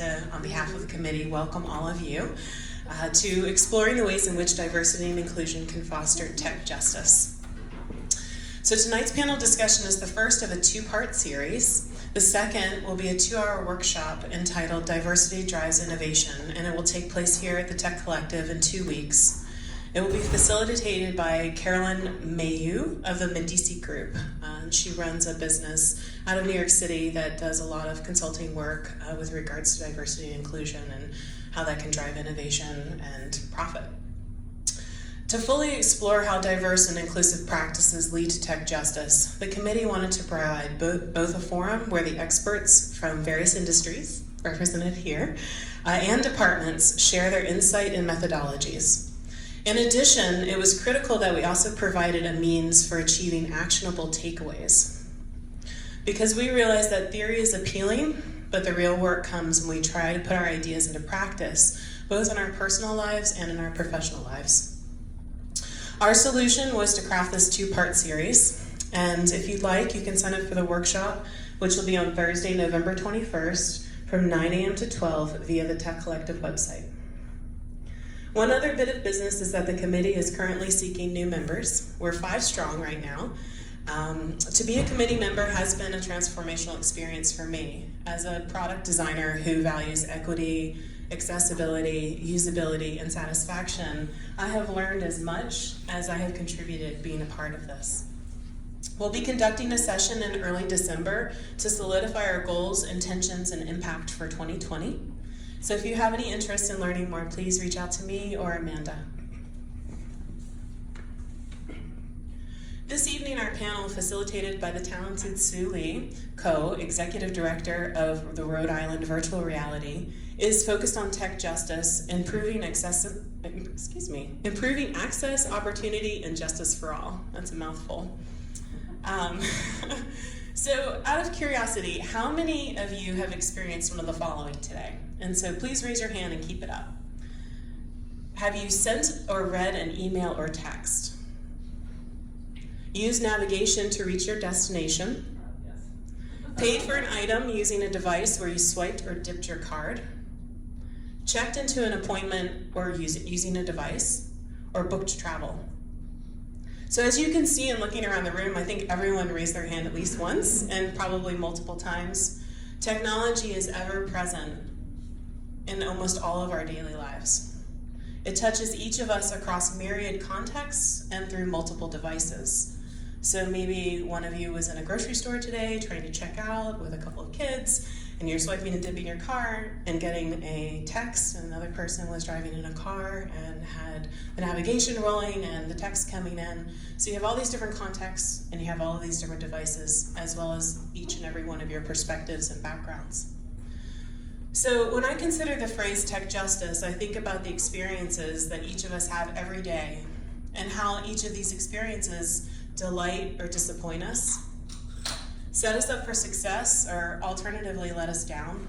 to, on behalf of the committee, welcome all of you to exploring the ways in which diversity and inclusion can foster tech justice. So tonight's panel discussion is the first of a two-part series. The second will be a 2-hour workshop entitled Diversity Drives Innovation, and it will take place here at the Tech Collective in 2 weeks. It will be facilitated by Carolyn Mayu of the Medici Group. She runs a business out of New York City that does a lot of consulting work with regards to diversity and inclusion and how that can drive innovation and profit. To fully explore how diverse and inclusive practices lead to tech justice, the committee wanted to provide both a forum where the experts from various industries, represented here, and departments share their insight and methodologies. In addition, it was critical that we also provided a means for achieving actionable takeaways. Because we realize that theory is appealing, but the real work comes when we try to put our ideas into practice, both in our personal lives and in our professional lives. Our solution was to craft this 2-part series, and if you'd like, you can sign up for the workshop, which will be on Thursday, November 21st, from 9 a.m. to 12 via the Tech Collective website. One other bit of business is that the committee is currently seeking new members. We're 5 strong right now. To be a committee member has been a transformational experience for me as a product designer who values equity, accessibility, usability, and satisfaction. I have learned as much as I have contributed being a part of this. We'll be conducting a session in early December to solidify our goals, intentions, and impact for 2020. So if you have any interest in learning more, please reach out to me or Amanda. This evening, our panel, facilitated by the talented Sue Lee, Co-Executive Director of the Rhode Island Virtual Reality, is focused on tech justice, improving access, opportunity, and justice for all. That's a mouthful. So out of curiosity, how many of you have experienced one of the following today? And so please raise your hand and keep it up. Have you sent or read an email or text? Used navigation to reach your destination? Yes. Paid for an item using a device where you swiped or dipped your card? Checked into an appointment or using a device? Or booked travel? So as you can see in looking around the room, I think everyone raised their hand at least once and probably multiple times. Technology is ever present in almost all of our daily lives. It touches each of us across myriad contexts and through multiple devices. So maybe one of you was in a grocery store today trying to check out with a couple of kids, and you're swiping and dipping your card and getting a text, and another person was driving in a car and had the navigation rolling and the text coming in. So you have all these different contexts and you have all of these different devices, as well as each and every one of your perspectives and backgrounds. So when I consider the phrase tech justice, I think about the experiences that each of us have every day and how each of these experiences delight or disappoint us, set us up for success, or alternatively let us down,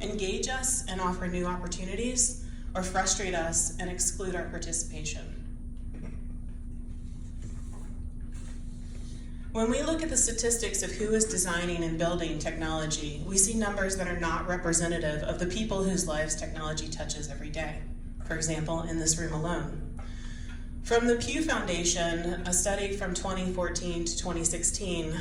engage us and offer new opportunities, or frustrate us and exclude our participation. When we look at the statistics of who is designing and building technology, we see numbers that are not representative of the people whose lives technology touches every day. For example, in this room alone. From the Pew Foundation, a study from 2014 to 2016,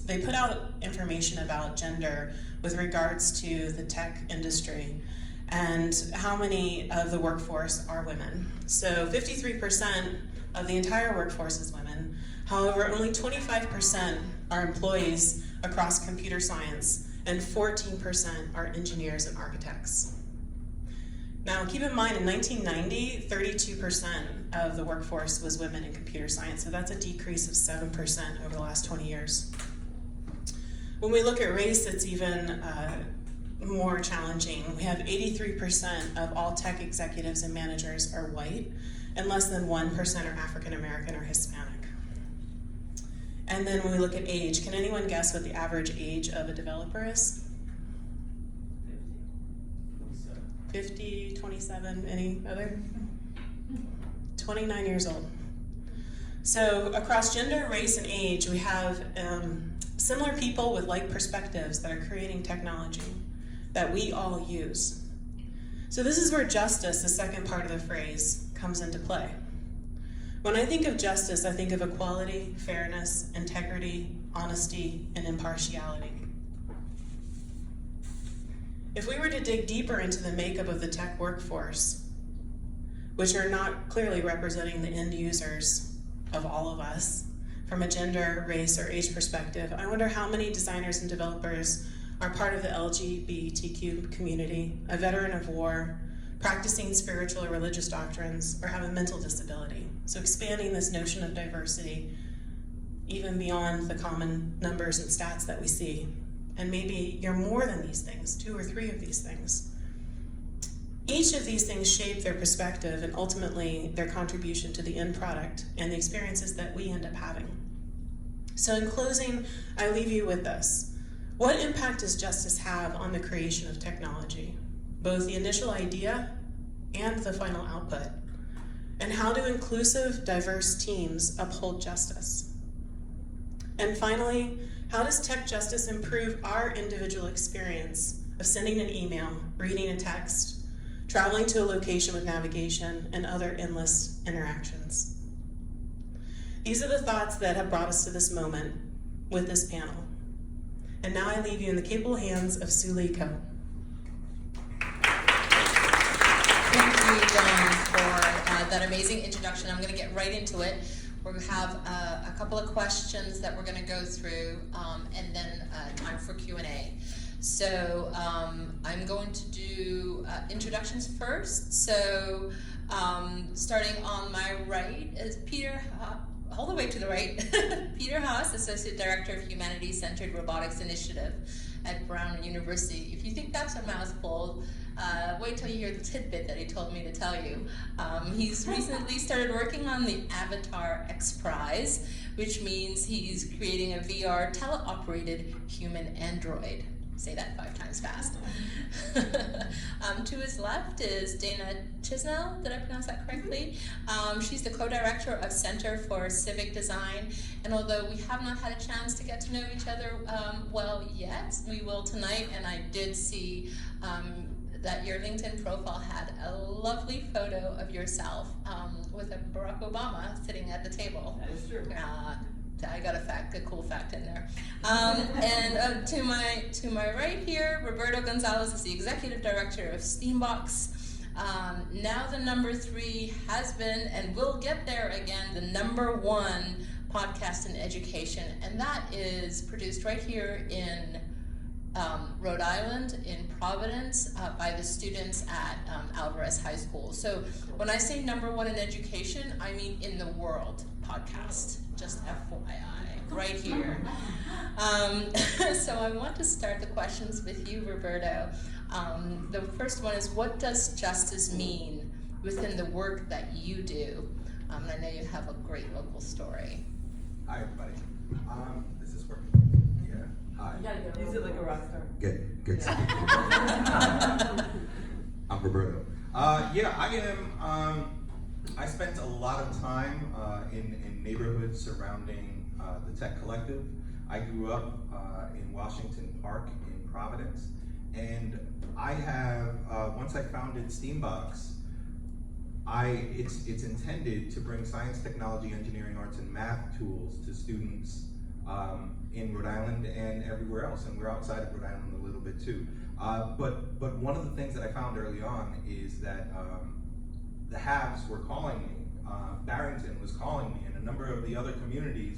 they put out information about gender with regards to the tech industry and how many of the workforce are women. So 53% of the entire workforce is women. However, only 25% are employees across computer science and 14% are engineers and architects. Now, keep in mind, in 1990, 32% of the workforce was women in computer science, so that's a decrease of 7% over the last 20 years. When we look at race, it's even more challenging. We have 83% of all tech executives and managers are white, and less than 1% are African American or Hispanic. And then when we look at age, can anyone guess what the average age of a developer is? 50, 27, any other? 29 years old. So across gender, race, and age, we have similar people with like perspectives that are creating technology. that we all use. So this is where justice, the second part of the phrase, comes into play. When I think of justice, I think of equality, fairness, integrity, honesty, and impartiality. If we were to dig deeper into the makeup of the tech workforce, which are not clearly representing the end users of all of us, from a gender, race, or age perspective, I wonder how many designers and developers are part of the LGBTQ community, a veteran of war, practicing spiritual or religious doctrines, or have a mental disability. So expanding this notion of diversity even beyond the common numbers and stats that we see. And maybe you're more than these things, 2 or 3 of these things. Each of these things shape their perspective and ultimately their contribution to the end product and the experiences that we end up having. So in closing, I leave you with this. What impact does justice have on the creation of technology, both the initial idea and the final output? And how do inclusive, diverse teams uphold justice? And finally, how does tech justice improve our individual experience of sending an email, reading a text, traveling to a location with navigation, and other endless interactions? These are the thoughts that have brought us to this moment with this panel. And now I leave you in the capable hands of Sue Lee Coe. Thank you, Dawn, for that amazing introduction. I'm going to get right into it. We're going to have a couple of questions that we're going to go through, and then time for Q&A. So I'm going to do introductions first. So starting on my right is Peter, all the way to the right, Peter Haas, Associate Director of Humanities-Centered Robotics Initiative at Brown University. If you think that's a mouthful, wait till you hear the tidbit that he told me to tell you. He's recently started working on the Avatar X Prize, which means he's creating a VR teleoperated human android. Say that 5 times fast. To his left is Dana Chisnell. Did I pronounce that correctly? She's the co-director of Center for Civic Design. And although we have not had a chance to get to know each other well yet, we will tonight. And I did see that your LinkedIn profile had a lovely photo of yourself with a Barack Obama sitting at the table. That is true. I got a cool fact in there. And to my right here, Roberto Gonzalez is the Executive Director of Steambox. Now the number 3 has been and will get there again, the number 1 podcast in education. And that is produced right here in Rhode Island, in Providence, by the students at Alvarez High School. So when I say number 1 in education, I mean in the world podcast. Just FYI, right here. So I want to start the questions with you, Roberto. The first one is, what does justice mean within the work that you do? And I know you have a great local story. Hi, everybody. Is this working? Yeah. Hi. Use it like a rock star. Good. I'm Roberto. Yeah, I am. I spent a lot of time in neighborhoods surrounding the Tech Collective. I grew up in Washington Park in Providence, and I have once I founded Steambox, it's intended to bring science, technology, engineering, arts, and math tools to students in Rhode Island and everywhere else, and we're outside of Rhode Island a little bit too. But one of the things that I found early on is that the haves were calling me. Barrington was calling me, and a number of the other communities,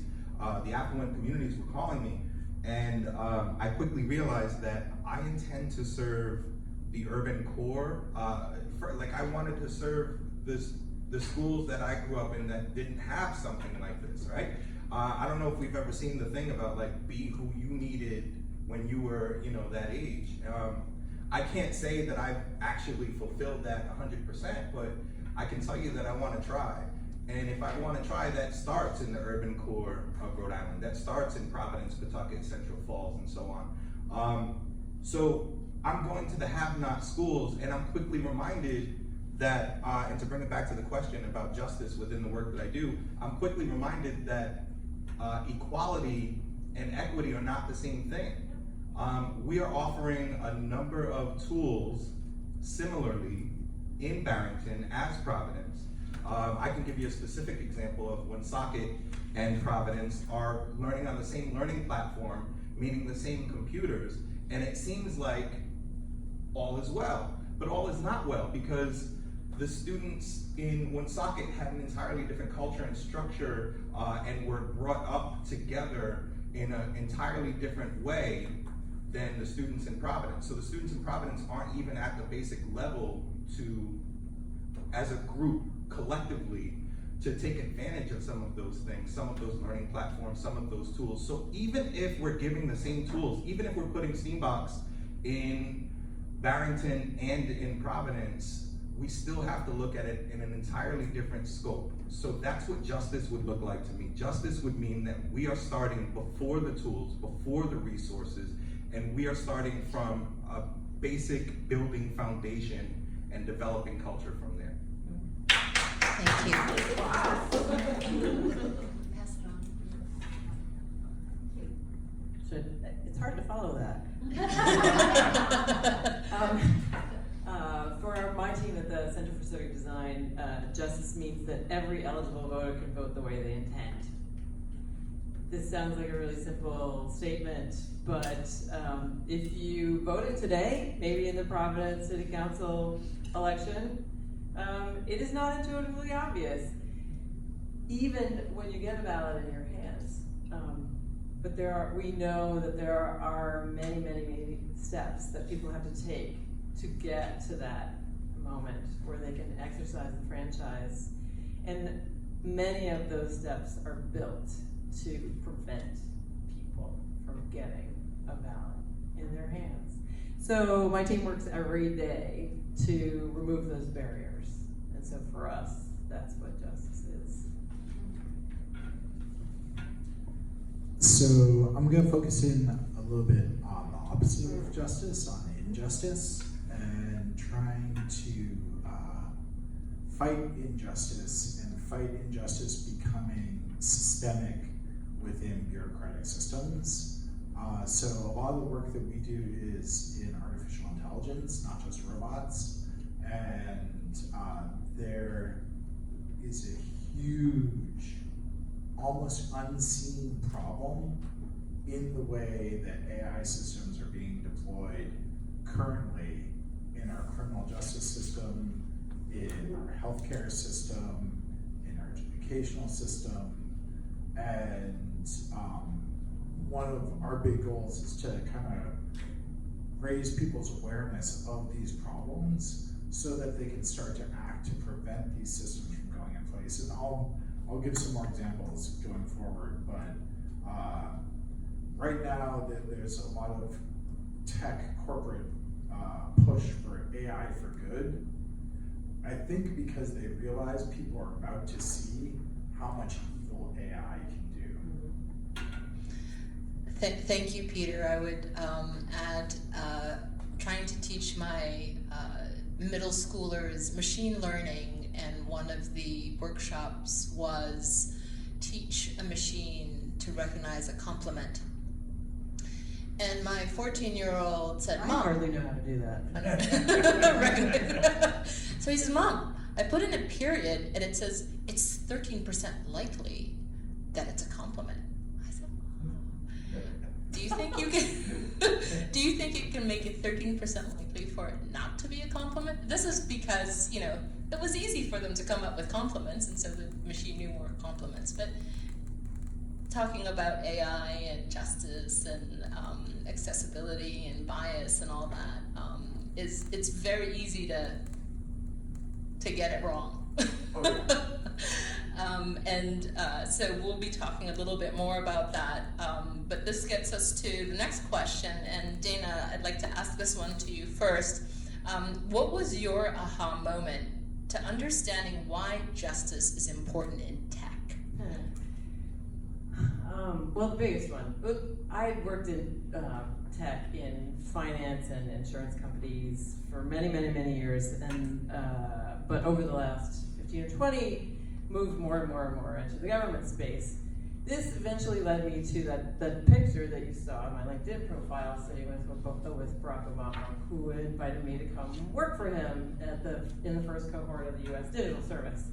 the affluent communities, were calling me. And I quickly realized that I intend to serve the urban core. I wanted to serve the schools that I grew up in that didn't have something like this, right? I don't know if we've ever seen the thing about like be who you needed when you were, that age. I can't say that I've actually fulfilled that 100%, but I can tell you that I want to try. And if I want to try, that starts in the urban core of Rhode Island. That starts in Providence, Pawtucket, Central Falls, and so on. So I'm going to the have-not schools, and I'm quickly reminded that, and to bring it back to the question about justice within the work that I do, I'm quickly reminded that equality and equity are not the same thing. We are offering a number of tools similarly in Barrington as Providence. I can give you a specific example of when Socket and Providence are learning on the same learning platform, meaning the same computers, and it seems like all is well, but all is not well, because the students in Woonsocket had an entirely different culture and structure, and were brought up together in an entirely different way than the students in Providence. So the students in Providence aren't even at the basic level to, as a group, collectively, to take advantage of some of those things, some of those learning platforms, some of those tools. So even if we're giving the same tools, even if we're putting Steambox in Barrington and in Providence, we still have to look at it in an entirely different scope. So that's what justice would look like to me. Justice would mean that we are starting before the tools, before the resources, and we are starting from a basic building foundation and developing culture from there. Thank you. Pass it on. So it's hard to follow that. For my team at the Center for Civic Design, justice means that every eligible voter can vote the way they intend. This sounds like a really simple statement, but if you voted today, maybe in the Providence City Council election, it is not intuitively obvious, even when you get a ballot in your hands. But we know that there are many, many, many steps that people have to take to get to that moment where they can exercise the franchise. And many of those steps are built to prevent people from getting a ballot in their hands. So my team works every day to remove those barriers. And so for us, that's what justice is. So I'm going to focus in a little bit on the opposite of justice, on injustice, and trying to fight injustice, and fight injustice becoming systemic within bureaucratic systems. So a lot of the work that we do is in artificial intelligence, not just robots, and there is a huge, almost unseen problem in the way that AI systems are being deployed currently in our criminal justice system, in our healthcare system, in our educational system, and one of our big goals is to kind of raise people's awareness of these problems so that they can start to act to prevent these systems from going in place. And I'll give some more examples going forward, but right now there's a lot of tech corporate push for AI for good. I think because they realize people are about to see how much evil AI can do. Thank you, Peter. I would add, trying to teach my middle schoolers machine learning, and one of the workshops was teach a machine to recognize a compliment. And my 14-year-old said, I Mom. hardly know how to do that. So he says, Mom, I put in a period and it says it's 13% likely that it's a compliment. I said, do you think you can, do you think it can make it 13% likely for it not to be a compliment? This is because, you know, it was easy for them to come up with compliments, and so the machine knew more compliments. But talking about AI and justice and accessibility and bias and all that, it's very easy to get it wrong. So we'll be talking a little bit more about that. But this gets us to the next question, and Dana, I'd like to ask this one to you first. What was your aha moment to understanding why justice is important in tech? Well, the biggest one. I had worked in tech in finance and insurance companies for many, many, many years, and but over the last 15 or 20, moved more and more and more into the government space. this eventually led me to that picture that you saw on my LinkedIn profile, sitting with Barack Obama, who invited me to come work for him in the first cohort of the U.S. Digital Service.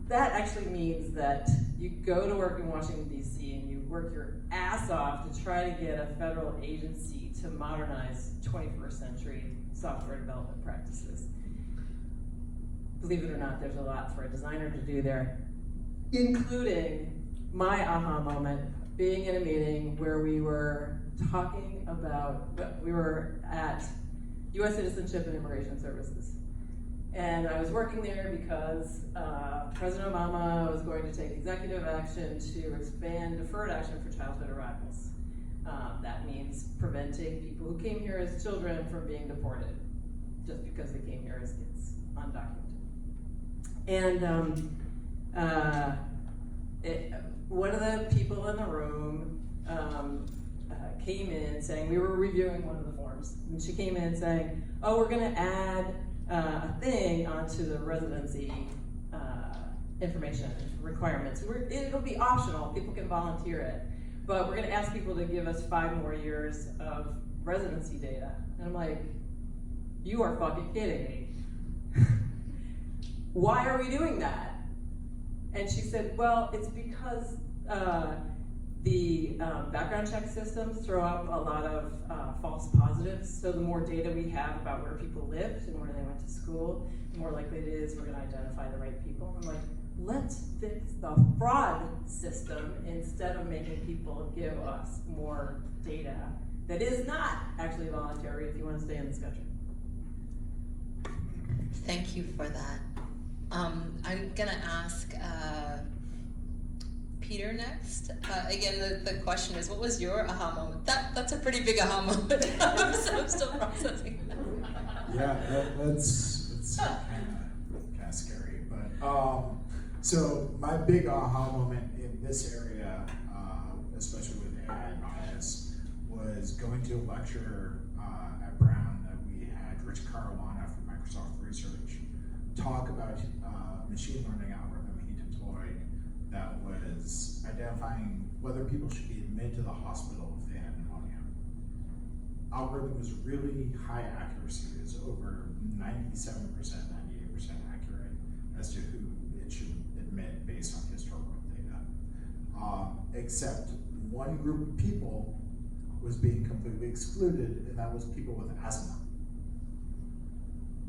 That actually means that you go to work in Washington, D.C., and you work your ass off to try to get a federal agency to modernize 21st century software development practices. Believe it or not, there's a lot for a designer to do there, including my aha moment being in a meeting where we were talking about, we were at U.S. Citizenship and Immigration Services. And I was working there because President Obama was going to take executive action to expand deferred action for childhood arrivals. That means preventing people who came here as children from being deported just because they came here as kids, undocumented. And one of the people in the room came in saying, we were reviewing one of the forms, and she came in saying, oh, we're gonna add a thing onto the residency information requirements. It'll be optional, people can volunteer it, but we're gonna ask people to give us 5 more years of residency data. And I'm like, you are fucking kidding me. Why are we doing that? And she said, well, it's because the background check systems throw up a lot of false positives. So the more data we have about where people lived and where they went to school, the more likely it is we're going to identify the right people. I'm like, let's fix the fraud system instead of making people give us more data that is not actually voluntary if you want to stay in this country. Thank you for that. I'm gonna ask Peter next. Again, the question is, what was your aha moment? That's a pretty big aha moment. I'm still processing that. Yeah, that's kind of scary. But so my big aha moment in this area, especially with AI bias, was going to a lecture at Brown that we had Rich Caruana from Microsoft Research talk about machine learning algorithm he deployed that was identifying whether people should be admitted to the hospital if they had pneumonia. Algorithm was really high accuracy. It was over 97%, 98% accurate as to who it should admit based on historical data. Except one group of people was being completely excluded, and that was people with asthma.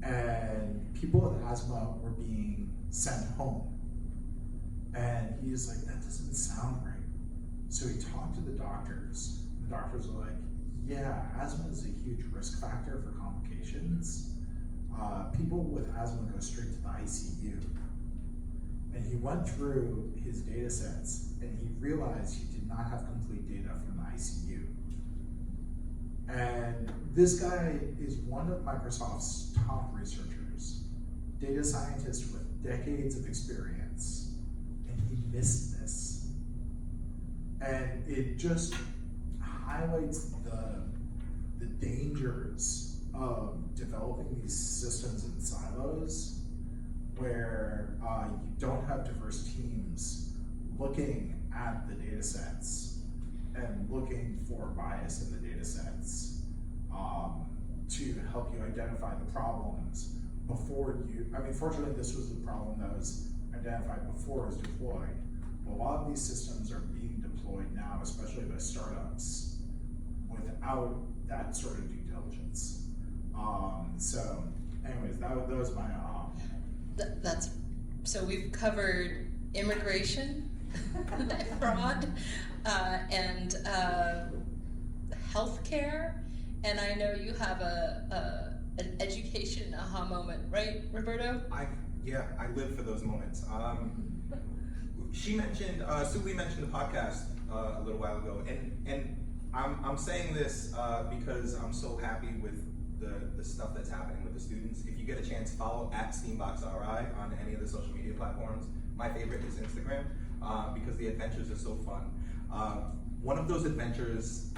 And people with asthma were being sent home. And he was like, that doesn't sound right. So he talked to the doctors. The doctors were like, yeah, asthma is a huge risk factor for complications. People with asthma go straight to the ICU. And he went through his data sets and he realized he did not have complete data from the ICU. And this guy is one of Microsoft's top researchers, data scientist with decades of experience, and he missed this. And it just highlights the dangers of developing these systems in silos where you don't have diverse teams looking at the data sets and looking for bias in the data sets to help you identify the problems before you, fortunately this was the problem that was identified before it was deployed. But a lot of these systems are being deployed now, especially by startups, without that sort of due diligence. So anyways, that was my That's so we've covered immigration, fraud, and healthcare, and I know you have an education aha moment, right, Roberto? I live for those moments. She mentioned, Suli mentioned the podcast a little while ago, and I'm saying this because I'm so happy with the stuff that's happening with the students. If you get a chance, follow @SteamboxRI on any of the social media platforms. My favorite is Instagram because the adventures are so fun. One of those adventures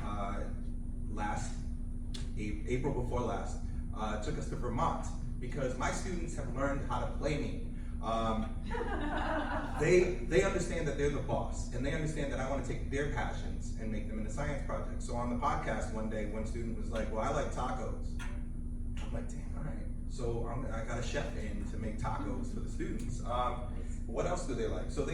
April before last took us to Vermont because my students have learned how to play me. They understand that they're the boss, and they understand that I want to take their passions and make them into science projects. So on the podcast one day, one student was like, well, I like tacos. I'm like, damn, all right. So I got a chef in to make tacos for the students. What else do they like? So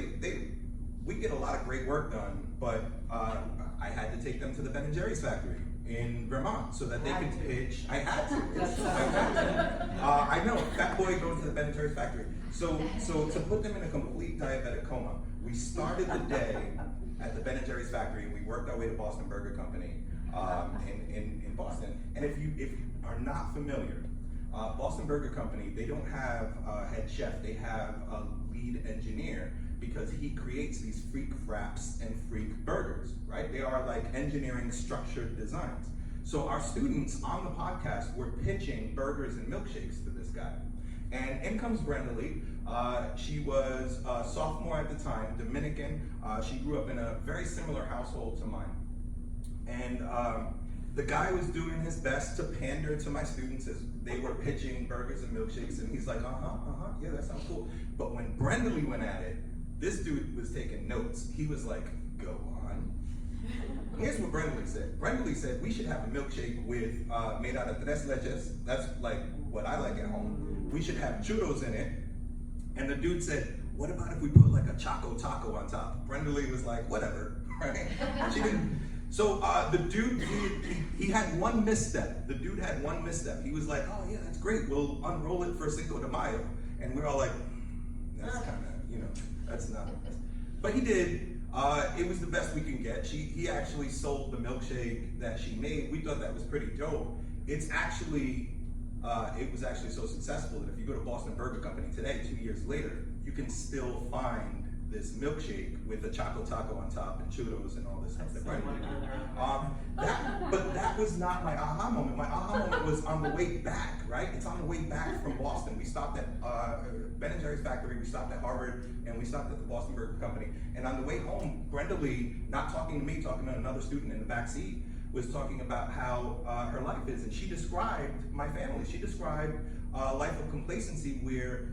we get a lot of great work done, but I had to take them to the Ben & Jerry's factory in Vermont so that they could pitch. I had to. I know, fat boy goes to the Ben & Jerry's factory. So to put them in a complete diabetic coma, we started the day at the Ben & Jerry's factory, and we worked our way to Boston Burger Company in Boston. And if you are not familiar, Boston Burger Company, they don't have a head chef, they have a lead engineer, because he creates these freak fraps and freak burgers, right? They are like engineering structured designs. So our students on the podcast were pitching burgers and milkshakes to this guy. And in comes Brenda Lee. She was a sophomore at the time, Dominican. She grew up in a very similar household to mine. And the guy was doing his best to pander to my students as they were pitching burgers and milkshakes, and he's like, yeah, that sounds cool. But when Brenda Lee went at it, this dude was taking notes. He was like, go on. Here's what Brenda Lee said. Brenda Lee said, we should have a milkshake with, made out of tres leches. That's like what I like at home. We should have churros in it. And the dude said, what about if we put like a Choco Taco on top? Brenda Lee was like, whatever, right? She didn't. So the dude, he had one misstep. The dude had one misstep. He was like, oh yeah, that's great. We'll unroll it for Cinco de Mayo. And we're all like, that's kind of, that's not. But he did. It was the best we can get. He actually sold the milkshake that she made. We thought that was pretty dope. It's actually, it was actually so successful that if you go to Boston Burger Company today, 2 years later, you can still find this milkshake with a Choco Taco on top and churros and all this stuff. But that was not my aha moment. My aha moment was on the way back, right? It's on the way back from Boston. We stopped at Ben & Jerry's factory, we stopped at Harvard, and we stopped at the Boston Burger Company. And on the way home, Brenda Lee, not talking to me, talking to another student in the back seat, was talking about how her life is. And she described my family. She described a life of complacency where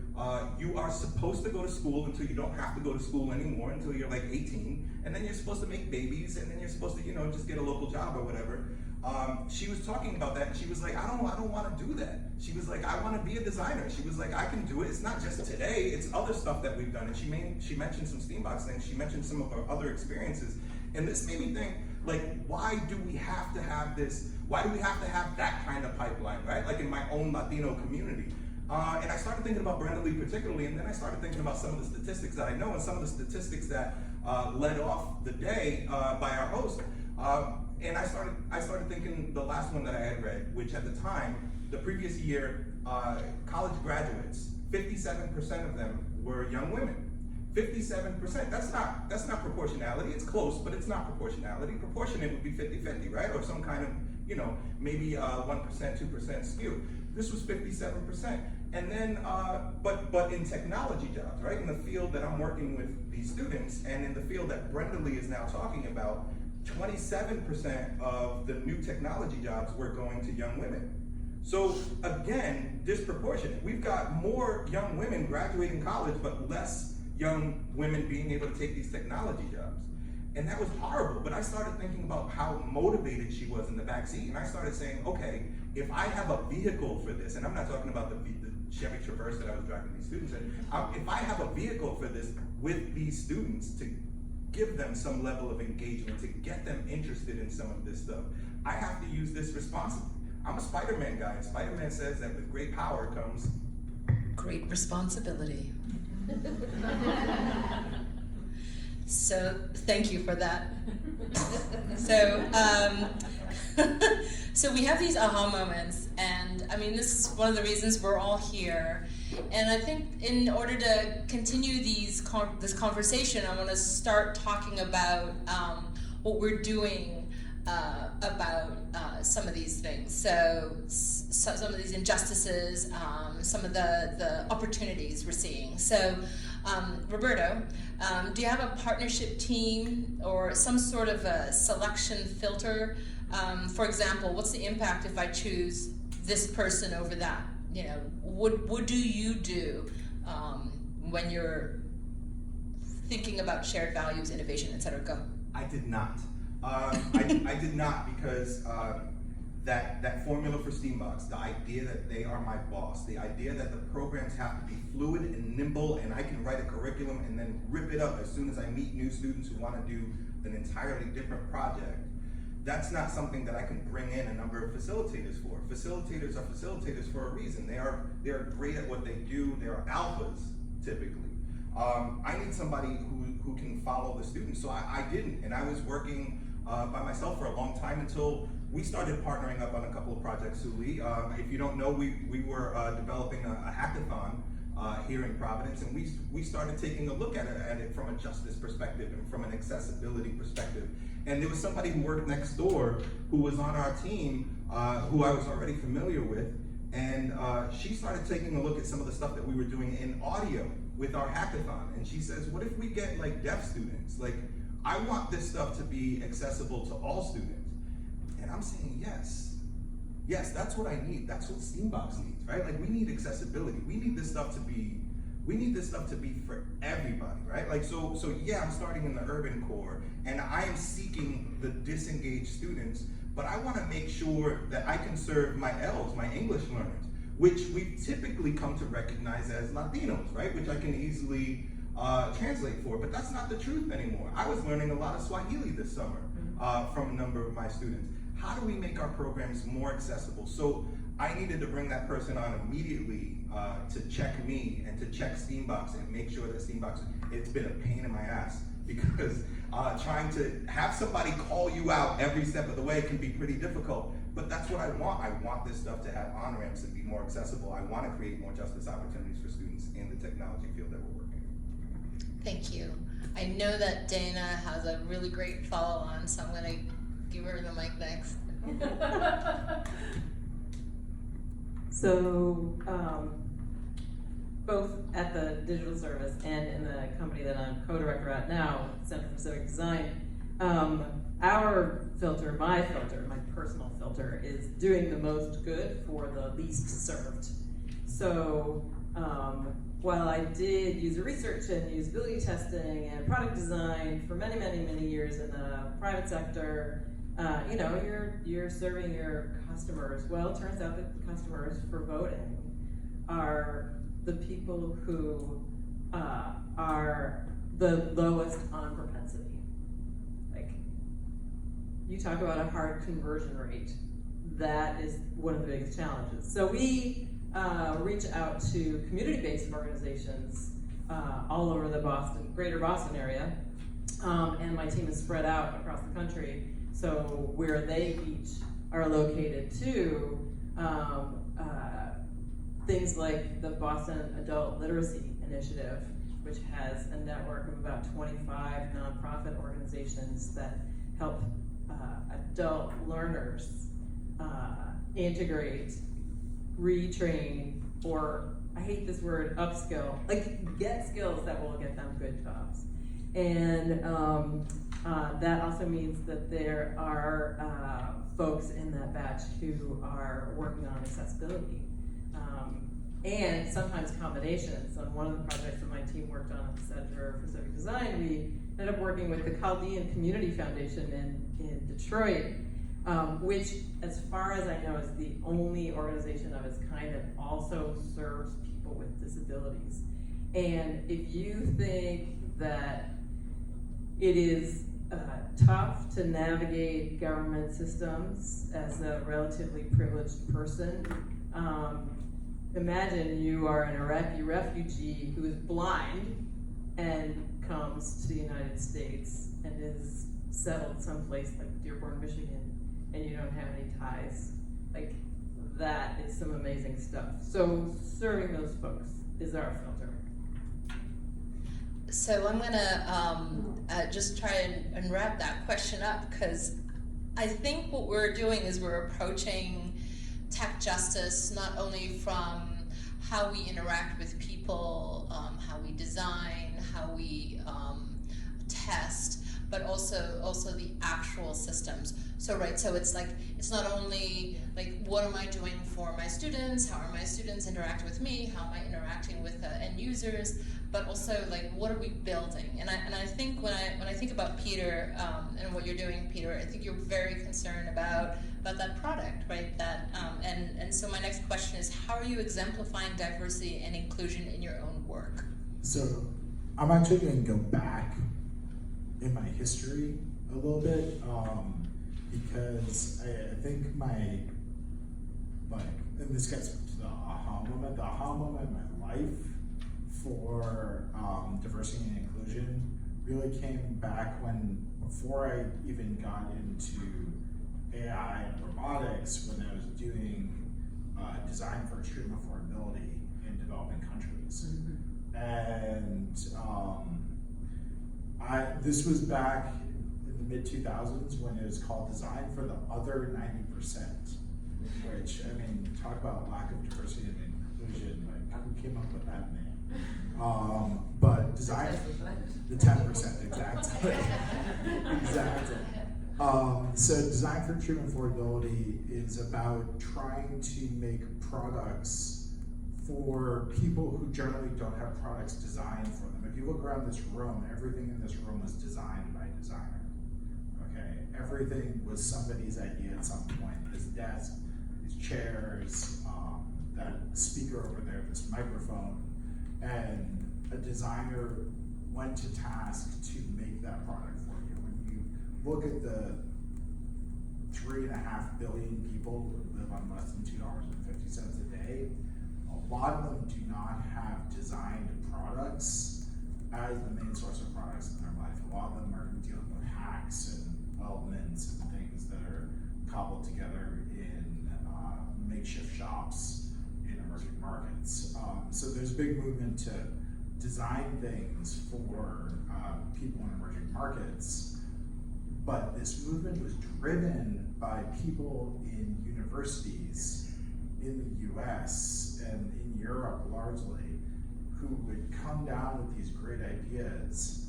you are supposed to go to school until you don't have to go to school anymore, until you're like 18, and then you're supposed to make babies, and then you're supposed to, just get a local job or whatever. She was talking about that, and she was like, I don't want to do that. She was like, I want to be a designer. She was like, I can do it. It's not just today, it's other stuff that we've done. And she mentioned some Steambox things. She mentioned some of her other experiences. And this made me think, like, why do we have to have this? Why do we have to have that kind of pipeline, right? Like in my own Latino community. And I started thinking about Brenda Lee particularly, and then I started thinking about some of the statistics that I know and some of the statistics that led off the day by our host. And I started thinking the last one that I had read, which at the time, the previous year, college graduates, 57% of them were young women. 57%, that's not proportionality. It's close, but it's not proportionality. Proportionate would be 50-50, right? Or some kind of, maybe 1%, 2% skew. This was 57%. And then, but in technology jobs, right? In the field that I'm working with these students, and in the field that Brenda Lee is now talking about, 27% of the new technology jobs were going to young women. So again, disproportionate. We've got more young women graduating college, but less young women being able to take these technology jobs. And that was horrible, but I started thinking about how motivated she was in the backseat, and I started saying, okay, if I have a vehicle for this, and I'm not talking about the Chevy Traverse that I was driving these students in, if I have a vehicle for this with these students to give them some level of engagement, to get them interested in some of this stuff, I have to use this responsibly. I'm a Spider-Man guy, and Spider-Man says that with great power comes great responsibility. So thank you for that. So we have these aha moments, and I mean, this is one of the reasons we're all here. And I think in order to continue this conversation, I want to start talking about what we're doing about some of these things. So some of these injustices, some of the opportunities we're seeing. So Roberto, do you have a partnership team or some sort of a selection filter? For example, what's the impact if I choose this person over that? What do you do when you're thinking about shared values, innovation, et cetera? Go. I did not. I did not because that formula for Steambox, the idea that they are my boss, the idea that the programs have to be fluid and nimble, and I can write a curriculum and then rip it up as soon as I meet new students who want to do an entirely different project. That's not something that I can bring in a number of facilitators for. Facilitators are facilitators for a reason. They are great at what they do. They are alphas, typically. I need somebody who can follow the students. So I didn't, and I was working by myself for a long time until we started partnering up on a couple of projects, Suli. If you don't know, we were developing a hackathon here in Providence, and we started taking a look at it from a justice perspective and from an accessibility perspective. And there was somebody who worked next door who was on our team, who I was already familiar with, and she started taking a look at some of the stuff that we were doing in audio with our hackathon. And she says, what if we get like deaf students? Like, I want this stuff to be accessible to all students. And I'm saying, yes, that's what I need. That's what Steambox needs, right? Like, we need accessibility. We need this stuff to be for everybody, right? Like, so yeah, I'm starting in the urban core, and I am seeking the disengaged students, but I want to make sure that I can serve my Ls, my English learners, which we typically come to recognize as Latinos, right? Which I can easily translate for, but that's not the truth anymore. I was learning a lot of Swahili this summer from a number of my students. How do we make our programs more accessible? So I needed to bring that person on immediately to check me and to check Steambox and make sure that Steambox, it's been a pain in my ass because trying to have somebody call you out every step of the way can be pretty difficult, but that's what I want. I want this stuff to have on-ramps and be more accessible. I want to create more justice opportunities for students in the technology field that we're working in. Thank you. I know that Dana has a really great follow-on, so I'm going to give her the mic next. So, both at the digital service and in the company that I'm co-director at now, Center for Civic Design, our filter, my personal filter, is doing the most good for the least served. So, while I did user research and usability testing and product design for many, many, many years in the private sector, you're serving your customers. Well, it turns out that the customers for voting are the people who are the lowest on propensity. Like, you talk about a hard conversion rate. That is one of the biggest challenges. So we reach out to community-based organizations all over the greater Boston area, and my team is spread out across the country. So where they each are located too, things like the Boston Adult Literacy Initiative, which has a network of about 25 nonprofit organizations that help adult learners integrate, retrain, or I hate this word, upskill, like get skills that will get them good jobs. And that also means that there are folks in that batch who are working on accessibility. And sometimes combinations. On one of the projects that my team worked on at the Center for Civic Design, we ended up working with the Chaldean Community Foundation in Detroit, which, as far as I know, is the only organization of its kind that also serves people with disabilities. And if you think that it is tough to navigate government systems as a relatively privileged person, imagine you are an Iraqi refugee who is blind and comes to the United States and is settled someplace like Dearborn, Michigan, and you don't have any ties. Like, that is some amazing stuff. So serving those folks is our filter. So I'm gonna just try and wrap that question up, because I think what we're doing is we're approaching tech justice not only from how we interact with people, how we design, how we test, but also the actual systems. So right, so it's like, it's not only like, what am I doing for my students, how are my students interacting with me, how am I interacting with end users, but also like, what are we building? And I think when I think about Peter and what you're doing, Peter, I think you're very concerned about that product, right? That and so my next question is, how are you exemplifying diversity and inclusion in your own work? So I'm actually going to go back in my history a little bit, because I think and this gets to the aha moment in my life for diversity and inclusion really came back before I even got into AI and robotics, when I was doing design for extreme affordability in developing countries. And this was back in the mid-2000s when it was called Design for the Other 90%, which, I mean, talk about lack of diversity and inclusion, like, who came up with that name? But design, the 10%, exactly. Exactly. So design for extreme affordability is about trying to make products for people who generally don't have products designed for them. If you look around this room, everything in this room was designed by a designer. Okay, everything was somebody's idea at some point. This desk, these chairs, that speaker over there, this microphone, and a designer went to task to make that product for you. When you look at the 3.5 billion people who live on less than $2.50 a day, a lot of them do not have designed products as the main source of products in their life. A lot of them are dealing with hacks and elements and things that are cobbled together in makeshift shops in emerging markets. So there's a big movement to design things for people in emerging markets, but this movement was driven by people in universities in the US and in Europe largely, who would come down with these great ideas.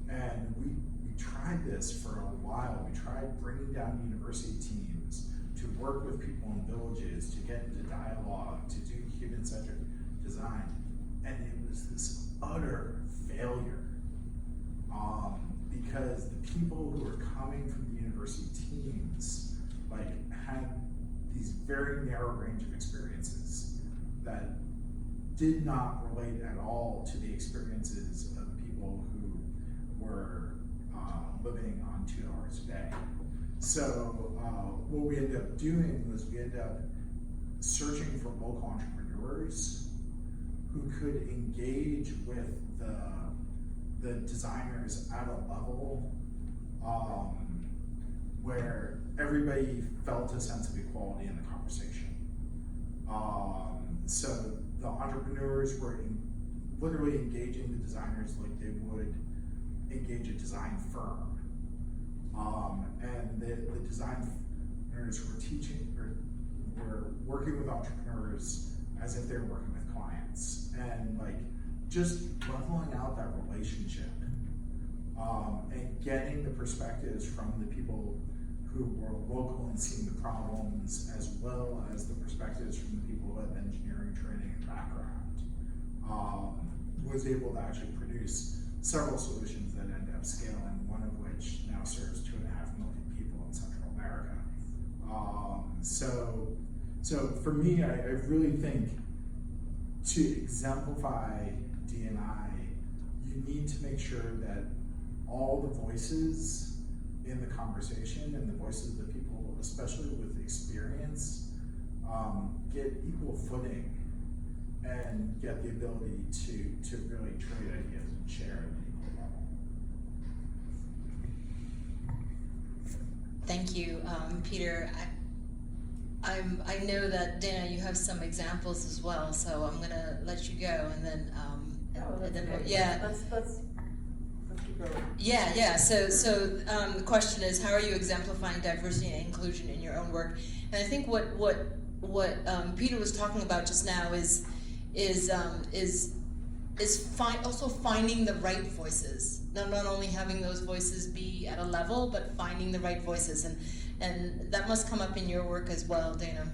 And we tried this for a while. We tried bringing down university teams to work with people in villages, to get into dialogue, to do human-centered design. And it was this utter failure, because the people who were coming from the university teams had these very narrow range of experiences that did not relate at all to the experiences of people who were living on $2 a day. So what we ended up doing was we ended up searching for local entrepreneurs who could engage with the designers at a level where everybody felt a sense of equality in the conversation. So the entrepreneurs were literally engaging the designers like they would engage a design firm. And the designers were working with entrepreneurs as if they were working with clients, and just leveling out that relationship, and getting the perspectives from the people who were local and seeing the problems, as well as the perspectives from the people who had engineering training and background, was able to actually produce several solutions that ended up scaling, one of which now serves 2.5 million people in Central America. So for me, I really think to exemplify D&I, you need to make sure that all the voices in the conversation and the voices of the people, especially with experience, get equal footing and get the ability to really trade ideas and share at an equal level. Thank you, Peter. I know that Dana, you have some examples as well, so I'm gonna let you go, and then Let's keep going. Yeah. So the question is, how are you exemplifying diversity and inclusion in your own work? And I think what Peter was talking about just now is also finding the right voices. Not only having those voices be at a level, but finding the right voices, and that must come up in your work as well, Dana.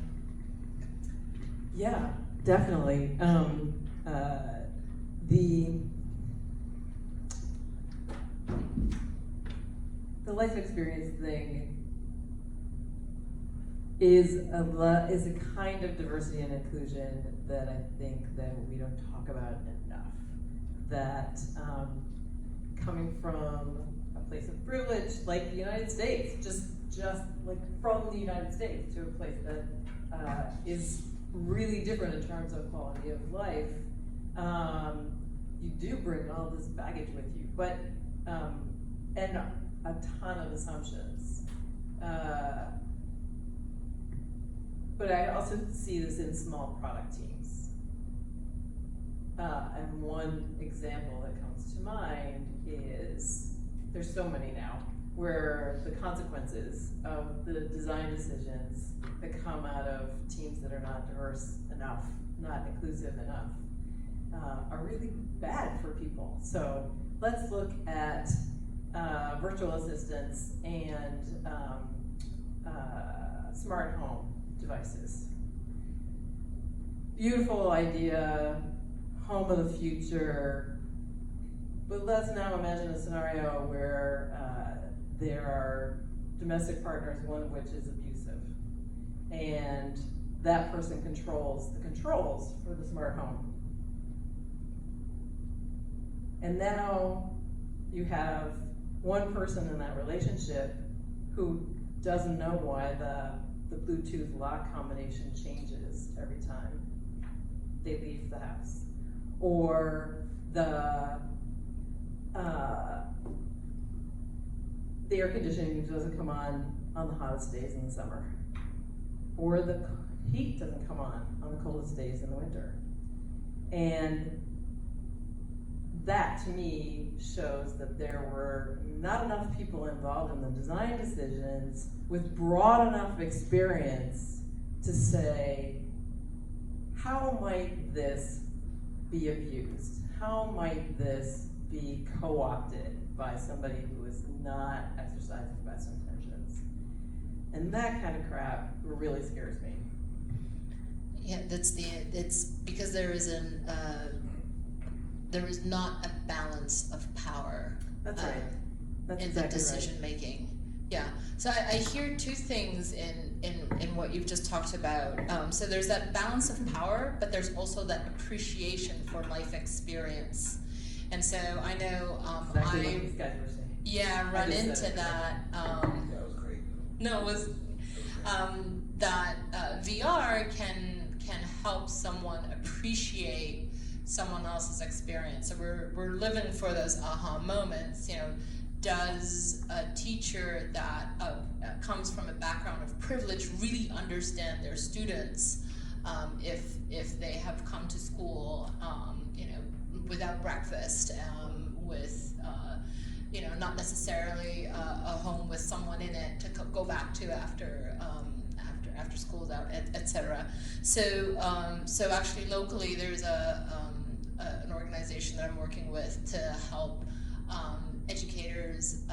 Yeah, definitely. The life experience thing is a kind of diversity and inclusion that I think that we don't talk about enough. That coming from a place of privilege like the United States, just like from the United States to a place that is really different in terms of quality of life, you do bring all this baggage with you, but and a ton of assumptions. But I also see this in small product teams. And one example that comes to mind is, there's so many now, where the consequences of the design decisions that come out of teams that are not diverse enough, not inclusive enough, are really bad for people. So let's look at virtual assistants and smart home devices. Beautiful idea, home of the future, but let's now imagine a scenario where there are domestic partners, one of which is abusive, and that person controls the controls for the smart home. And now you have one person in that relationship who doesn't know why the Bluetooth lock combination changes every time they leave the house, or the air conditioning doesn't come on the hottest days in the summer, or the heat doesn't come on the coldest days in the winter. And that, to me, shows that there were not enough people involved in the design decisions with broad enough experience to say, how might this be abused? How might this be co-opted by somebody who is not exercising best intentions? And that kind of crap really scares me. Yeah, it's because there is not a balance of power. That's right. That's in exactly the decision making. Yeah. So I hear two things in what you've just talked about. So there's that balance of power, but there's also that appreciation for life experience. And so I know Exactly what these guys were saying. run into that. That was great. No, it was that VR can help someone appreciate someone else's experience. So we're living for those aha moments. You know, does a teacher that comes from a background of privilege really understand their students if they have come to school, without breakfast, with not necessarily a home with someone in it to go back to after school's out, etc. So actually locally there's an organization that I'm working with to help educators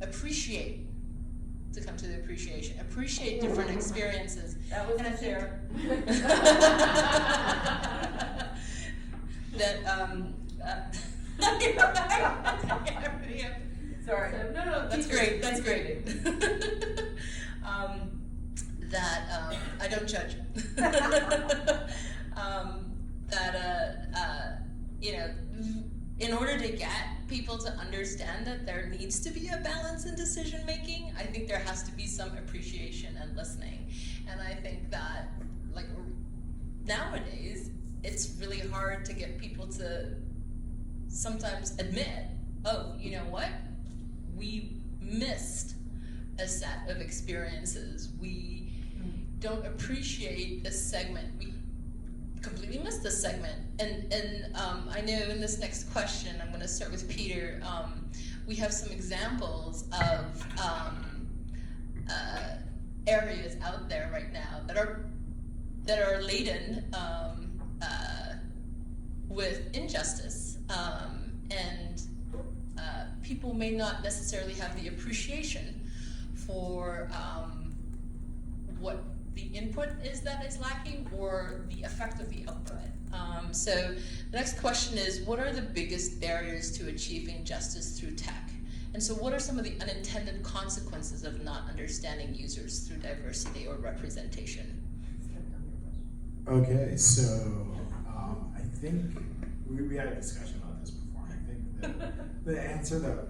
appreciate different experiences. That was And I the think- share. Sorry. No, That's great. That's great. I don't judge. In order to get people to understand that there needs to be a balance in decision making, I think there has to be some appreciation and listening. And I think that, like, nowadays, it's really hard to get people to sometimes admit, oh, you know what? We missed a set of experiences. We don't appreciate this segment. We completely missed this segment. And I know in this next question, I'm going to start with Peter. We have some examples of areas out there right now that are laden with injustice, and people may not necessarily have the appreciation for what the input is that is lacking or the effect of the output. So the next question is, what are the biggest barriers to achieving justice through tech? And so what are some of the unintended consequences of not understanding users through diversity or representation? Okay, so I think we had a discussion about this before. I think that the answer that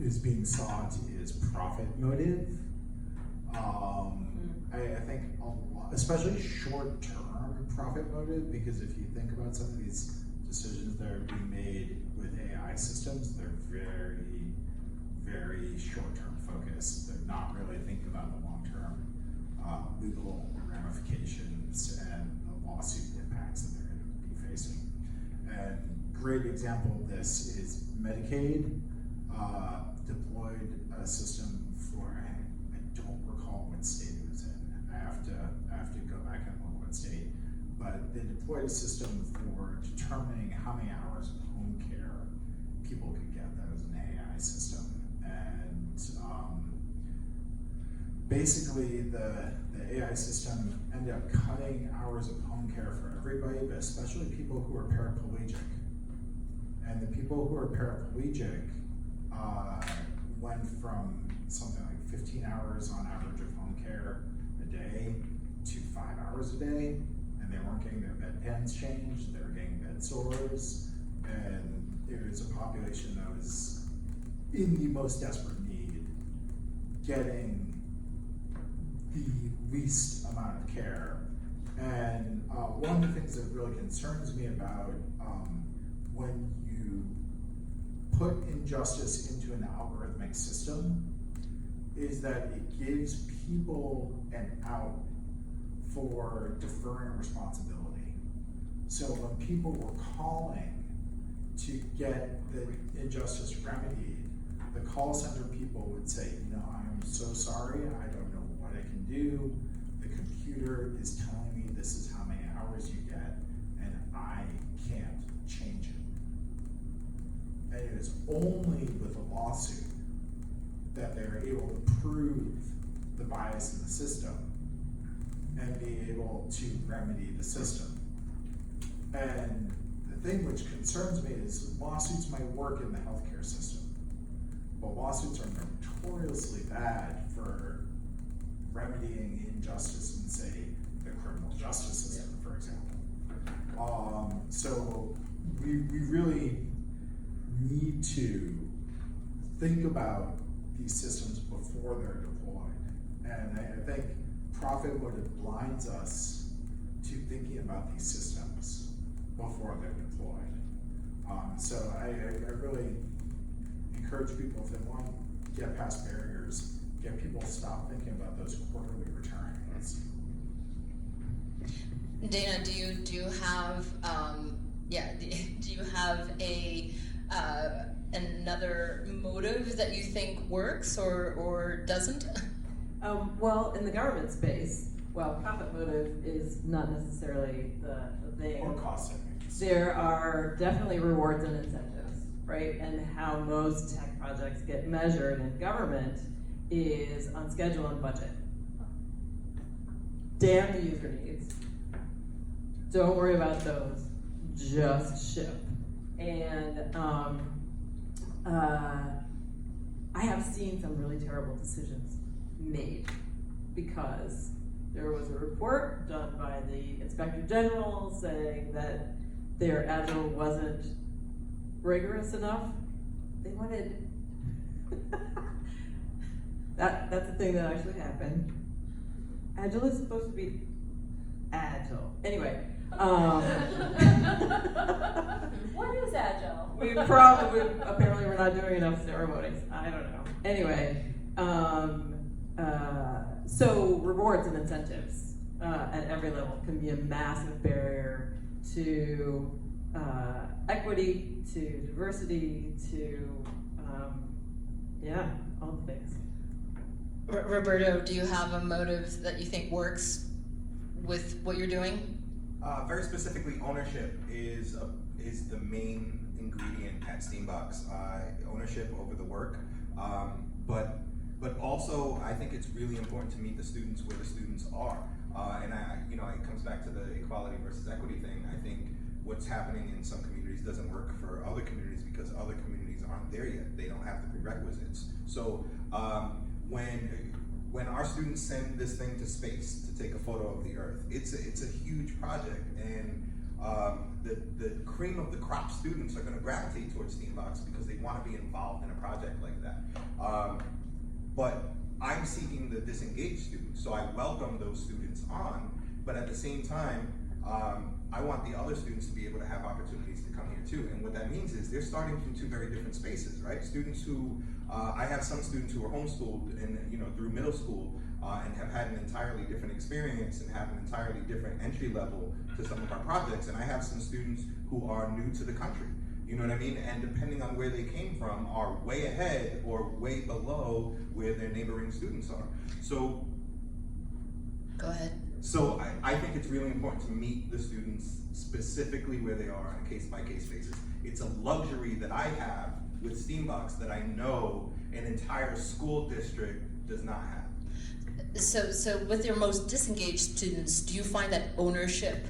is being sought is profit motive. I think a lot, especially short-term profit motive, because if you think about some of these decisions that are being made with AI systems, they're very, very short-term focused. They're not really thinking about the long-term legal ramifications and the lawsuit impacts that they're going to be facing. And great example of this is Medicaid deployed a system for, I don't recall what state it was in. I have to go back and look what state, but they deployed a system for determining how many hours of home care people could get. That was an AI system, and basically the AI system ended up cutting hours of home care for everybody, but especially people who are paraplegic. And the people who are paraplegic went from something like 15 hours on average of home care a day to 5 hours a day, and they weren't getting their bedpans changed, they were getting bed sores, and it was a population that was in the most desperate need, getting the least amount of care. And one of the things that really concerns me about when you put injustice into an algorithmic system is that it gives people an out for deferring responsibility. So when people were calling to get the injustice remedied, the call center people would say, I'm so sorry, I don't know what I can do. The computer is telling me this is how many hours you get, and I can't change it. And it is only with a lawsuit that they're able to prove the bias in the system and be able to remedy the system. And the thing which concerns me is lawsuits might work in the healthcare system, but lawsuits are notoriously bad for remedying injustice in, say, the criminal justice system, for example. So we really need to think about these systems before they're deployed. And I think profit motive blinds us to thinking about these systems before they're deployed. So I really encourage people, if they want to get past barriers, get people to stop thinking about those quarterly return rates. Dana, do you have do you have another motive that you think works or doesn't? Well, in the government space, profit motive is not necessarily the thing. Or cost savings. There are definitely rewards and incentives, right? And how most tech projects get measured in government is on schedule and budget. Damn the user needs. Don't worry about those. Just ship. And I have seen some really terrible decisions made because there was a report done by the Inspector General saying that their Agile wasn't rigorous enough. They wanted that's the thing that actually happened. Agile is supposed to be agile. Anyway. What is Agile? Apparently we're not doing enough ceremonies. I don't know. Anyway, so rewards and incentives at every level can be a massive barrier to equity, to diversity, to all the things. Roberto, do you have a motive that you think works with what you're doing? Very specifically, ownership is is the main ingredient at Steambox. Ownership over the work, but also I think it's really important to meet the students where the students are. And it comes back to the equality versus equity thing. I think what's happening in some communities doesn't work for other communities because other communities aren't there yet. They don't have the prerequisites. So when our students send this thing to space to take a photo of the Earth, it's a huge project, and the cream of the crop students are going to gravitate towards Steambox because they want to be involved in a project like that. But I'm seeking the disengaged students, so I welcome those students on, but at the same time, I want the other students to be able to have opportunities to come here too. And what that means is they're starting from two very different spaces, right? Students who, I have some students who are homeschooled and through middle school and have had an entirely different experience and have an entirely different entry level to some of our projects. And I have some students who are new to the country. You know what I mean? And depending on where they came from, are way ahead or way below where their neighboring students are. So, Go ahead. So I think it's really important to meet the students specifically where they are on a case-by-case basis. It's a luxury that I have with Steambox that I know an entire school district does not have. So with your most disengaged students, do you find that ownership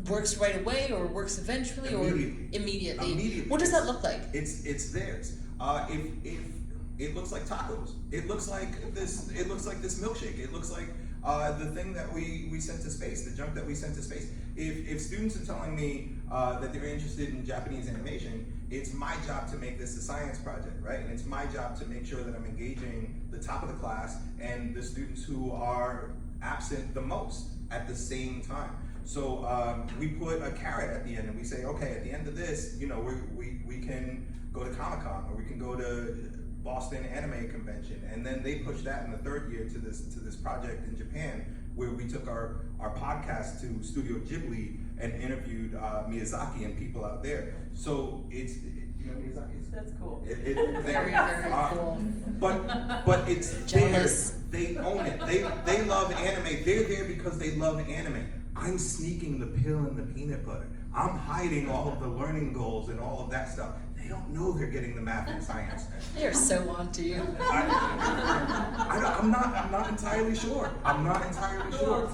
works right away or works eventually or immediately? What does that look like? It's theirs. If it looks like tacos, it looks like this milkshake, it looks like the thing that we sent to space, the junk that we sent to space. If students are telling me that they're interested in Japanese animation, it's my job to make this a science project, right? And it's my job to make sure that I'm engaging the top of the class and the students who are absent the most at the same time. So we put a carrot at the end and we say, okay, at the end of this, we can go to Comic-Con or we can go to Boston Anime Convention, and then they pushed that in the third year to this project in Japan, where we took our podcast to Studio Ghibli and interviewed Miyazaki and people out there. So it's Miyazaki. That's cool. Very, very cool. But it's Jealous. theirs. They own it. They love anime. They're there because they love anime. I'm sneaking the pill and the peanut butter. I'm hiding all of the learning goals and all of that stuff. They don't know they're getting the math and science. They're so on to you. I'm not entirely sure. I'm not entirely sure.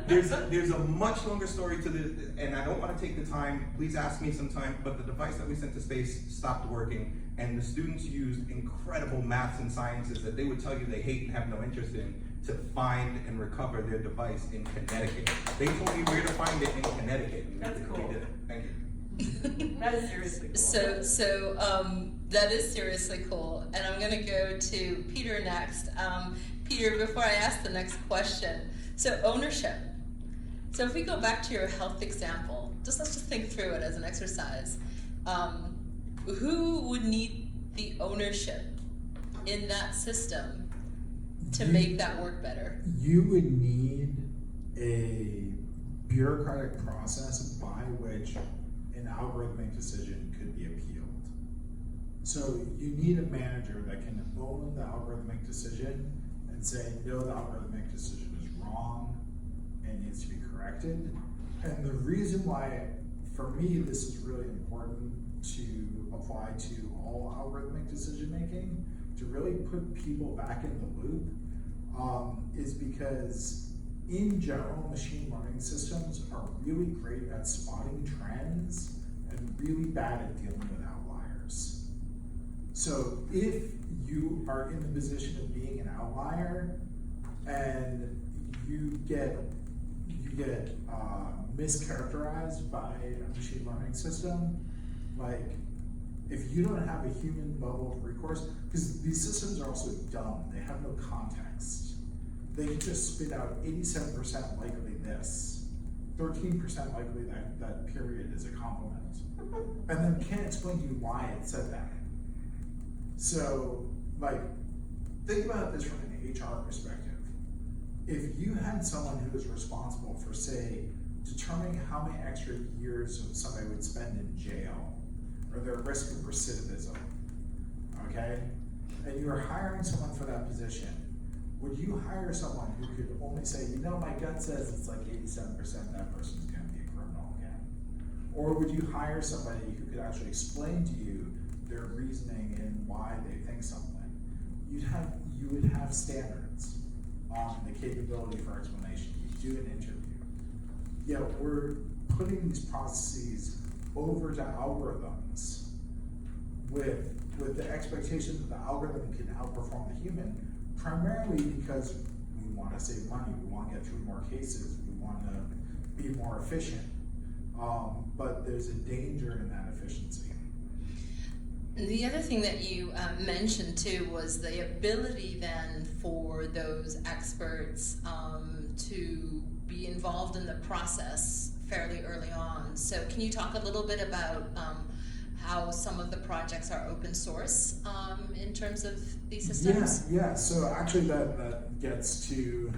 There's a much longer story to this, and I don't want to take the time. Please ask me sometime. But the device that we sent to space stopped working, and the students used incredible maths and sciences that they would tell you they hate and have no interest in to find and recover their device in Connecticut. They told me where to find it in Connecticut. And That's cool. We did it. Thank you. That is seriously cool. So that is seriously cool. And I'm going to go to Peter next. Peter, before I ask the next question, so ownership. So if we go back to your health example, let's just think through it as an exercise. Who would need the ownership in that system to make that work better? You would need a bureaucratic process by which an algorithmic decision could be appealed. So you need a manager that can own the algorithmic decision and say, no, the algorithmic decision is wrong and needs to be corrected. And the reason why, for me, this is really important to apply to all algorithmic decision making, to really put people back in the loop, is because in general, machine learning systems are really great at spotting trends and really bad at dealing with outliers. So if you are in the position of being an outlier and you get mischaracterized by a machine learning system, like if you don't have a human level of recourse, because these systems are also dumb, they have no context. They can just spit out 87% likely this, 13% likely that period is a compliment, and then can't explain to you why it said that. So, like, think about this from an HR perspective. If you had someone who was responsible for, say, determining how many extra years somebody would spend in jail, or their risk of recidivism, okay, and you were hiring someone for that position, would you hire someone who could only say, my gut says it's like 87% that person's going to be a criminal again? Or would you hire somebody who could actually explain to you their reasoning and why they think something? You would have standards on the capability for explanation. You do an interview. Yet we're putting these processes over to algorithms with the expectation that the algorithm can outperform the human, primarily because we want to save money, we want to get through more cases, we want to be more efficient. But there's a danger in that efficiency. The other thing that you mentioned too was the ability then for those experts to be involved in the process fairly early on. So can you talk a little bit about how some of the projects are open source in terms of these systems? Yeah. So actually that gets to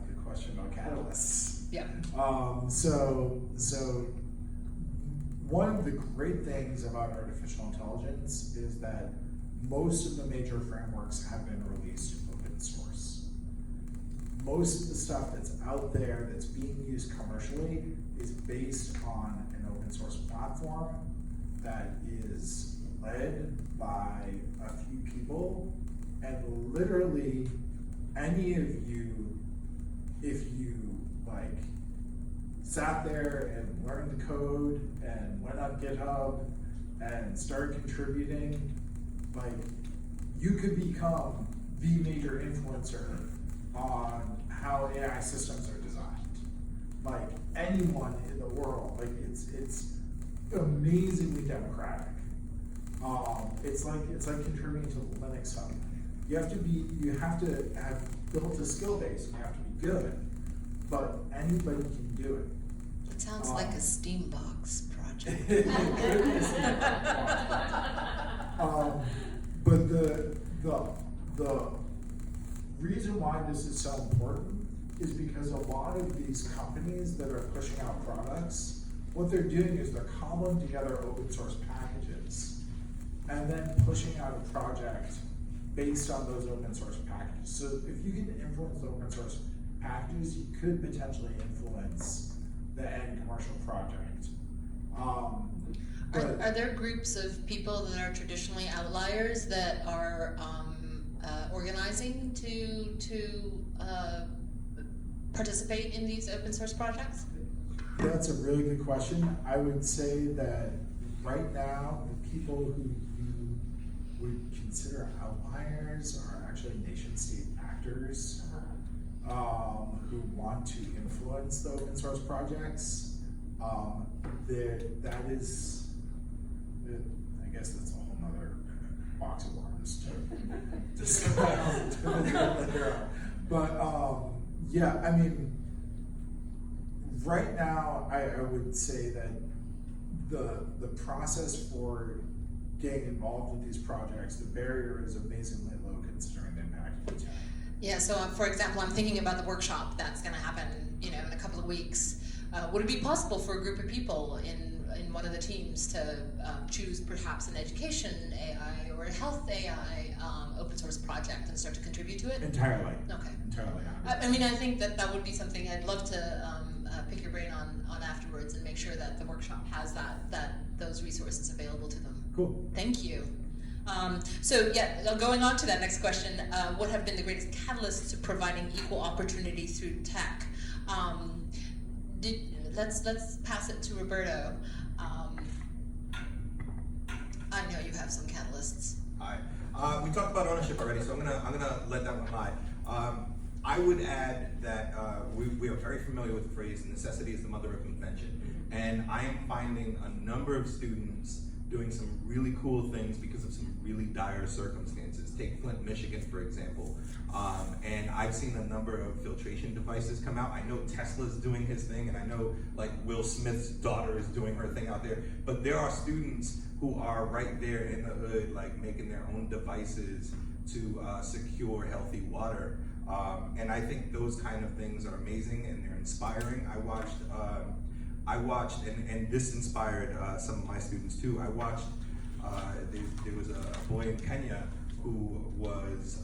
the question about catalysts. Yeah. So one of the great things about artificial intelligence is that most of the major frameworks have been released open source. Most of the stuff that's out there that's being used commercially is based on an open source platform that is led by a few people, and literally any of you, if you like sat there and learned the code and went on GitHub and started contributing, like you could become the major influencer on how AI systems are designed. Like anyone in the world, like it's amazingly democratic. It's like contributing to the Linux Hub. You have to have built a skill base and you have to be good, but anybody can do it. It sounds like a Steambox project. But the reason why this is so important is because a lot of these companies that are pushing out products, what they're doing is they're cobbling together open source packages and then pushing out a project based on those open source packages. So if you can influence the open source packages, you could potentially influence the end commercial project. Are there groups of people that are traditionally outliers that are organizing to participate in these open source projects? That's a really good question. I would say that right now, the people who you would consider outliers are actually nation-state actors who want to influence the open source projects. That is, I guess that's a whole nother box of worms to discuss later on. But yeah, I mean, right now, I would say that the process for getting involved with these projects, the barrier is amazingly low considering the impact of the tech. Yeah, so for example, I'm thinking about the workshop that's going to happen, in a couple of weeks. Would it be possible for a group of people in one of the teams to choose perhaps an education AI or a health AI open source project and start to contribute to it? Entirely. Okay. Entirely. I mean, I think that would be something I'd love to pick your brain on afterwards and make sure that the workshop has those resources available to them. Cool. Thank you. So yeah, going on to that next question, what have been the greatest catalysts to providing equal opportunity through tech? Let's pass it to Roberto. I know you have some catalysts. Hi. We talked about ownership already, so I'm gonna let that one lie. I would add that we are very familiar with the phrase "necessity is the mother of invention," and I am finding a number of students doing some really cool things because of some really dire circumstances. Take Flint, Michigan, for example. And I've seen a number of filtration devices come out. I know Tesla's doing his thing, and I know like Will Smith's daughter is doing her thing out there. But there are students who are right there in the hood, like making their own devices to secure healthy water. And I think those kind of things are amazing and they're inspiring. I watched, and this inspired some of my students too. I watched, there was a boy in Kenya who was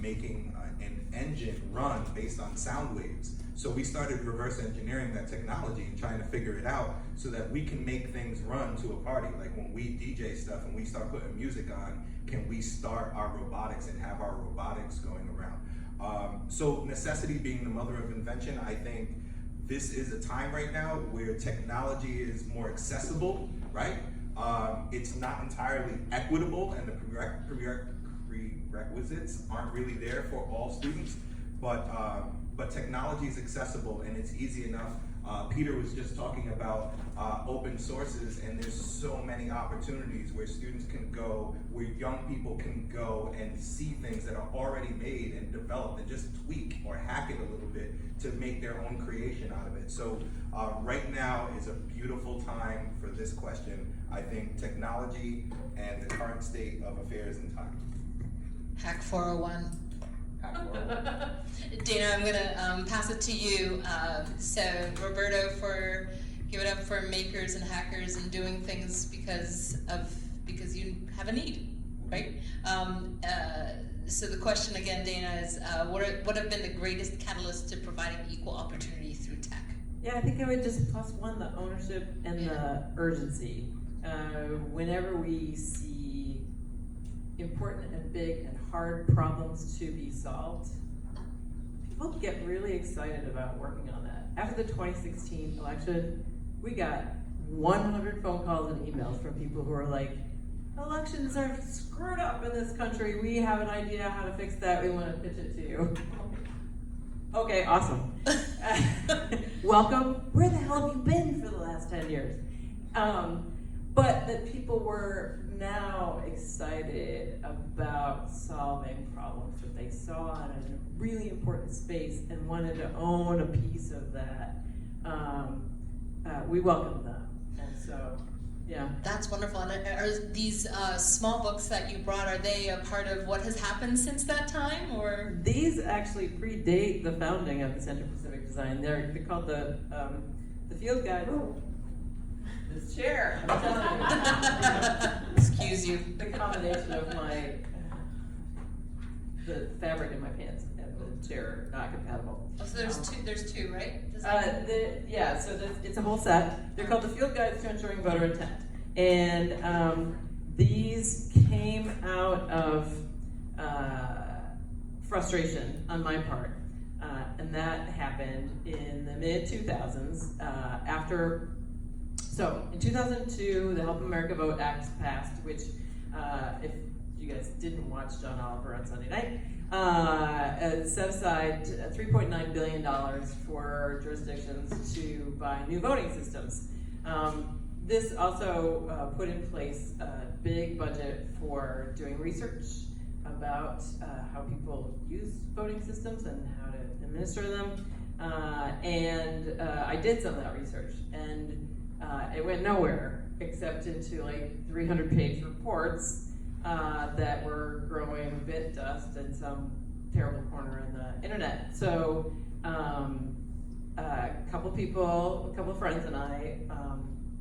making an engine run based on sound waves. So we started reverse engineering that technology and trying to figure it out so that we can make things run to a party. Like when we DJ stuff and we start putting music on, can we start our robotics and have our robotics going around? So necessity being the mother of invention, I think this is a time right now where technology is more accessible, right? It's not entirely equitable, and the prerequisites aren't really there for all students, but technology is accessible and it's easy enough. Peter was just talking about open sources, and there's so many opportunities where students can go, where young people can go and see things that are already made and developed and just tweak or hack it a little bit to make their own creation out of it. So right now is a beautiful time for this question. I think technology and the current state of affairs in time. Hack 401. Dana, I'm gonna pass it to you. So Roberto, give it up for makers and hackers and doing things because you have a need, right? So the question again, Dana, is what have been the greatest catalysts to providing equal opportunity through tech? Yeah, I think I would just plus one, the ownership and the urgency. Whenever we see important and big and hard problems to be solved, people get really excited about working on that. After the 2016 election, we got 100 phone calls and emails from people who are like, elections are screwed up in this country. We have an idea how to fix that. We want to pitch it to you. Okay, awesome. Welcome. Where the hell have you been for the last 10 years? But that people were now excited about solving problems that they saw in a really important space and wanted to own a piece of that. We welcomed them. And so, yeah. That's wonderful. And are these small books that you brought, are they a part of what has happened since that time, or? These actually predate the founding of the Center for Civic Design. They're called the Field Guide. This chair, I'm telling you. Excuse you. The combination of the fabric in my pants and the chair are not compatible. Oh, so there's two, right? It's a whole set. They're called the Field Guides to Ensuring Voter Intent. And these came out of frustration on my part. And that happened in the mid-2000s So in 2002, the Help America Vote Act passed, which, if you guys didn't watch John Oliver on Sunday night, set aside $3.9 billion for jurisdictions to buy new voting systems. This also put in place a big budget for doing research about how people use voting systems and how to administer them. And I did some of that research, and it went nowhere except into like 300-page reports that were growing bit dust in some terrible corner in the internet. So a couple of friends and I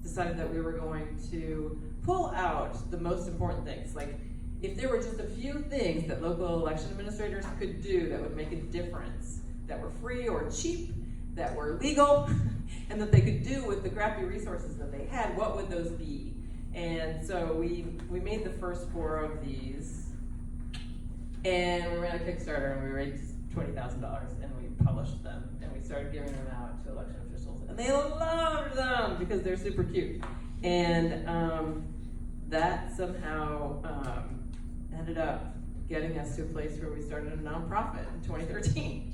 decided that we were going to pull out the most important things. Like, if there were just a few things that local election administrators could do that would make a difference, that were free or cheap, that were legal, and that they could do with the crappy resources that they had, what would those be? And so we made the first 4 of these, and we ran a Kickstarter, and we raised $20,000, and we published them, and we started giving them out to election officials, and they loved them because they're super cute. And that somehow ended up getting us to a place where we started a nonprofit in 2013.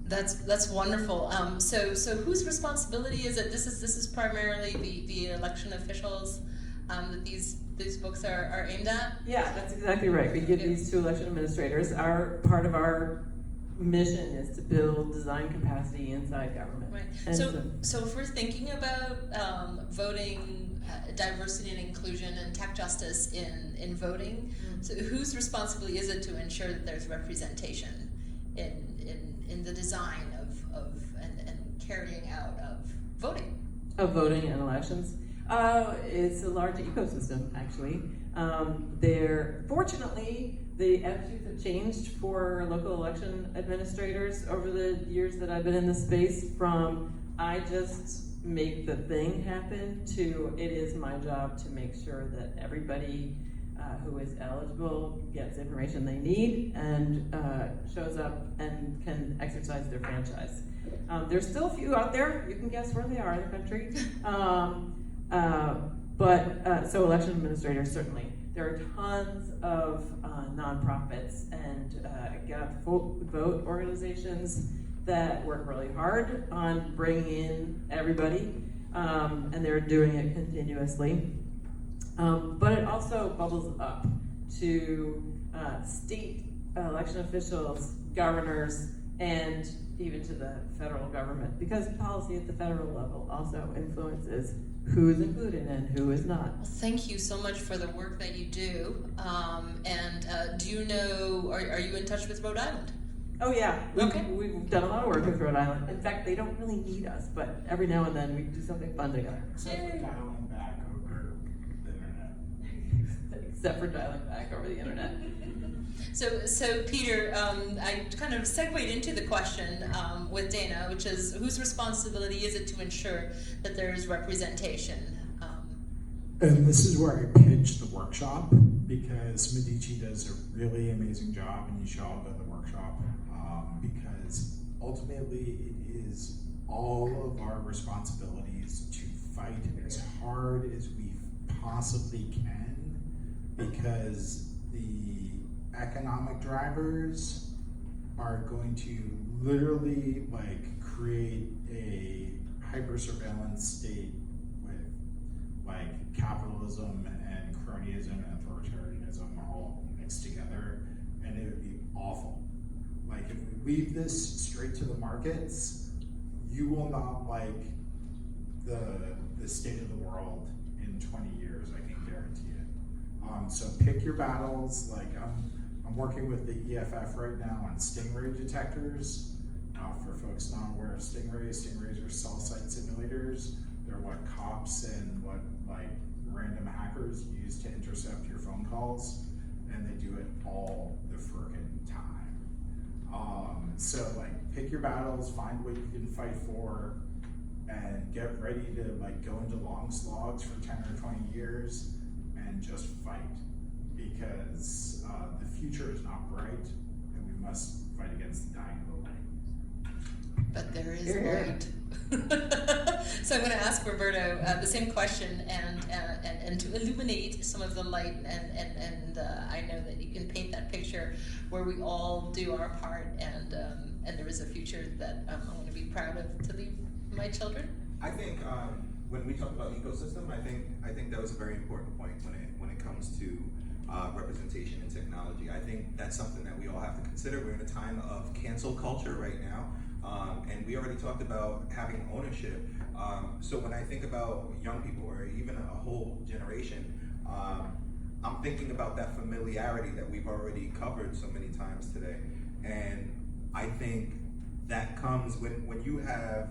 That's wonderful. So whose responsibility is it? This is primarily the election officials that these books are aimed at? Yeah, that's exactly right. We give these to election administrators. Part of our mission is to build design capacity inside government. Right. So if we're thinking about voting, diversity and inclusion and tech justice in voting, so whose responsibility is it to ensure that there's representation in the design of and carrying out of voting? Of voting and elections? It's a large ecosystem, actually. Fortunately, the attitudes have changed for local election administrators over the years that I've been in this space, from I just make the thing happen to it is my job to make sure that everybody who is eligible gets information they need and shows up and can exercise their franchise. There's still a few out there, you can guess where they are in the country. So election administrators, certainly. There are tons of nonprofits and get out the vote organizations that work really hard on bringing in everybody, and they're doing it continuously. But it also bubbles up to state election officials, governors, and even to the federal government, because policy at the federal level also influences who is included and who is not. Well, thank you so much for the work that you do. Do you know, are you in touch with Rhode Island? Oh yeah, Okay. we've done a lot of work with Rhode Island. In fact, they don't really need us, but every now and then we do something fun together. Except for dialing back over the internet. Except for dialing back over the internet. So Peter, I kind of segued into the question with Dana, which is whose responsibility is it to ensure that there is representation? And this is where I pitch the workshop, because Medici does a really amazing job, and you should all go to the workshop, because ultimately it is all of our responsibilities to fight as hard as we possibly can, because the economic drivers are going to literally create a hyper surveillance state with capitalism and cronyism and authoritarianism all mixed together, and it would be awful. If we leave this straight to the markets, you will not like the state of the world in 20 years, I can guarantee it. So pick your battles. I'm working with the EFF right now on stingray detectors. For folks not aware of stingrays are cell site simulators. They're what cops and what random hackers use to intercept your phone calls, and they do it all the frickin' time. So pick your battles, find what you can fight for, and get ready to go into long slogs for 10 or 20 years and just fight, because the future is not bright, and we must fight against the dying of the light. But there is Here, here. light. So I'm going to ask Roberto the same question, and to illuminate some of the light, and I know that you can paint that picture where we all do our part, and there is a future that I'm going to be proud of to leave my children. I think when we talk about ecosystem, I think that was a very important point when it comes to representation in technology. I think that's something that we all have to consider. We're in a time of cancel culture right now, and we already talked about having ownership. So when I think about young people, or even a whole generation, I'm thinking about that familiarity that we've already covered so many times today. And I think that comes when you have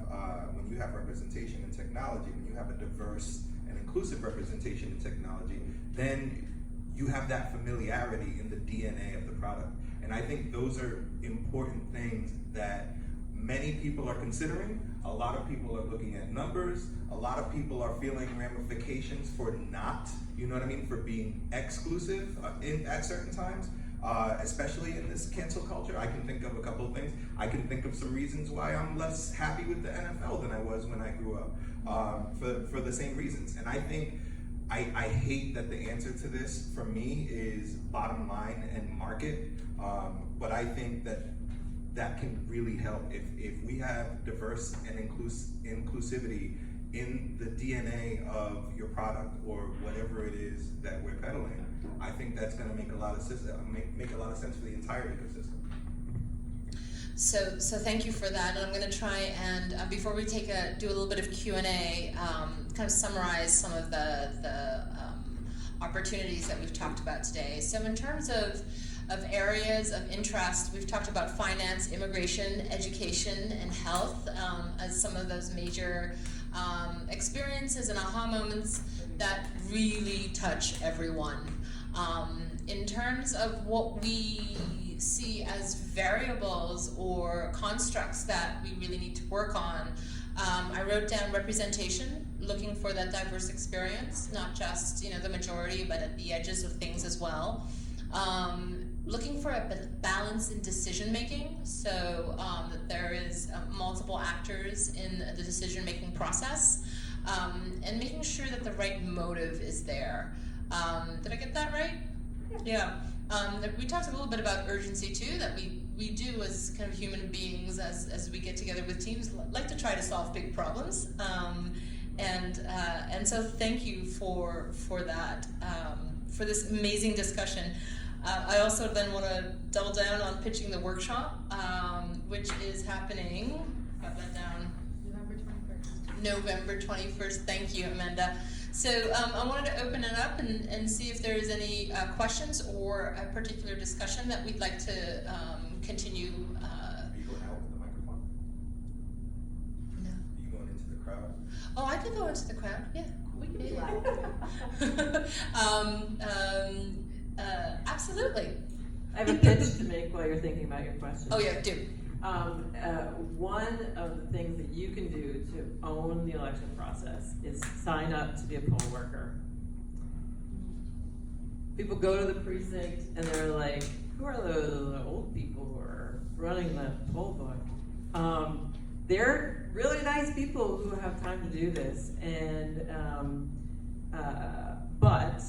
representation in technology, when you have a diverse and inclusive representation in technology, then you have that familiarity in the DNA of the product. And I think those are important things that many people are considering. A lot of people are looking at numbers. A lot of people are feeling ramifications for not, for being exclusive at certain times. Especially in this cancel culture. I can think of a couple of things. I can think of some reasons why I'm less happy with the NFL than I was when I grew up, for the same reasons. And I think I hate that the answer to this for me is bottom line and market, but I think that can really help if we have diverse and inclusivity in the DNA of your product or whatever it is that we're peddling. I think that's going to make a lot of sense for the entire ecosystem. So thank you for that, and I'm going to try and before we do a little bit of Q&A, kind of summarize some of the opportunities that we've talked about today. So in terms of areas of interest, we've talked about finance, immigration, education, and health as some of those major experiences and aha moments that really touch everyone. in terms of what we see as variables or constructs that we really need to work on, I wrote down representation, looking for that diverse experience, not just the majority, but at the edges of things as well. Looking for a balance in decision making, so that there is multiple actors in the decision making process, and making sure that the right motive is there. Did I get that right? Yeah. We talked a little bit about urgency too, that we do as kind of human beings as we get together with teams, like to try to solve big problems. And so thank you for that, for this amazing discussion. I also then want to double down on pitching the workshop, which is happening, got that down, November 21st. Thank you, Amanda. So I wanted to open it up and see if there's any questions or a particular discussion that we'd like to continue. Are you going out with the microphone? No. Are you going into the crowd? Oh, I could go into the crowd, yeah. We can do that. Absolutely. I have a pitch to make while you're thinking about your question. Oh yeah, do. One of the things that you can do to own the election process is sign up to be a poll worker. People go to the precinct and they're like, who are the old people who are running the poll book? They're really nice people who have time to do this, and but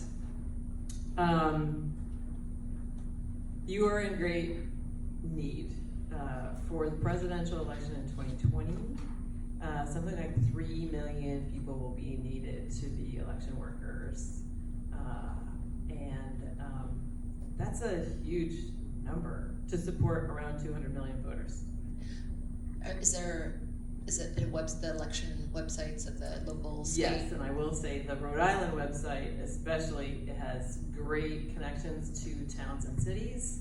you are in great need. For the presidential election in 2020, something like 3 million people will be needed to be election workers. And that's a huge number to support around 200 million voters. Is it the election websites of the local state? Yes, and I will say the Rhode Island website especially, it has great connections to towns and cities,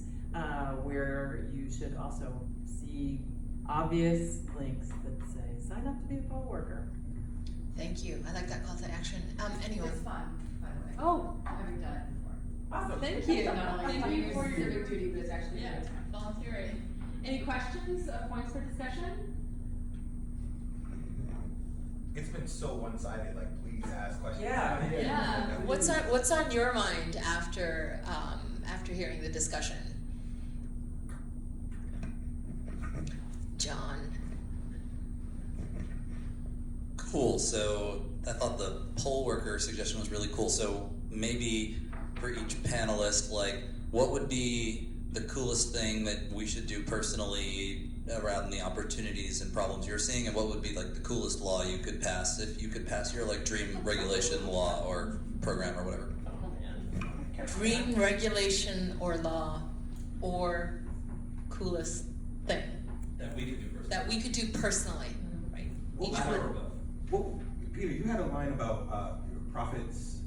where you should also see obvious links that say sign up to be a poll worker. Thank you. I like that call to action. Anyone? It's fun, by the way. Oh, Having done it before. Awesome. thank you. Not only Thank you your for your civic duty, but it's actually a good time. volunteering. Any questions, points for discussion? It's been so one-sided, like, please ask questions. Yeah. Yeah. What's on your mind after hearing the discussion? John. Cool. So I thought the poll worker suggestion was really cool. So maybe for each panelist, like, what would be the coolest thing that we should do personally around the opportunities and problems you're seeing, and what would be like the coolest law you could pass if you could pass your like dream regulation law or program or whatever? Dream regulation or law or coolest thing That we could do personally. that we could do personally, right? Well, Each I one. don't know. Well, Peter, you had a line about profits,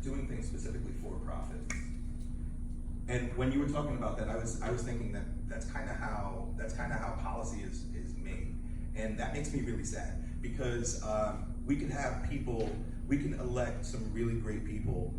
doing things specifically for profits. And when you were talking about that, I was thinking that that's kind of how policy is made, and that makes me really sad because we can elect some really great people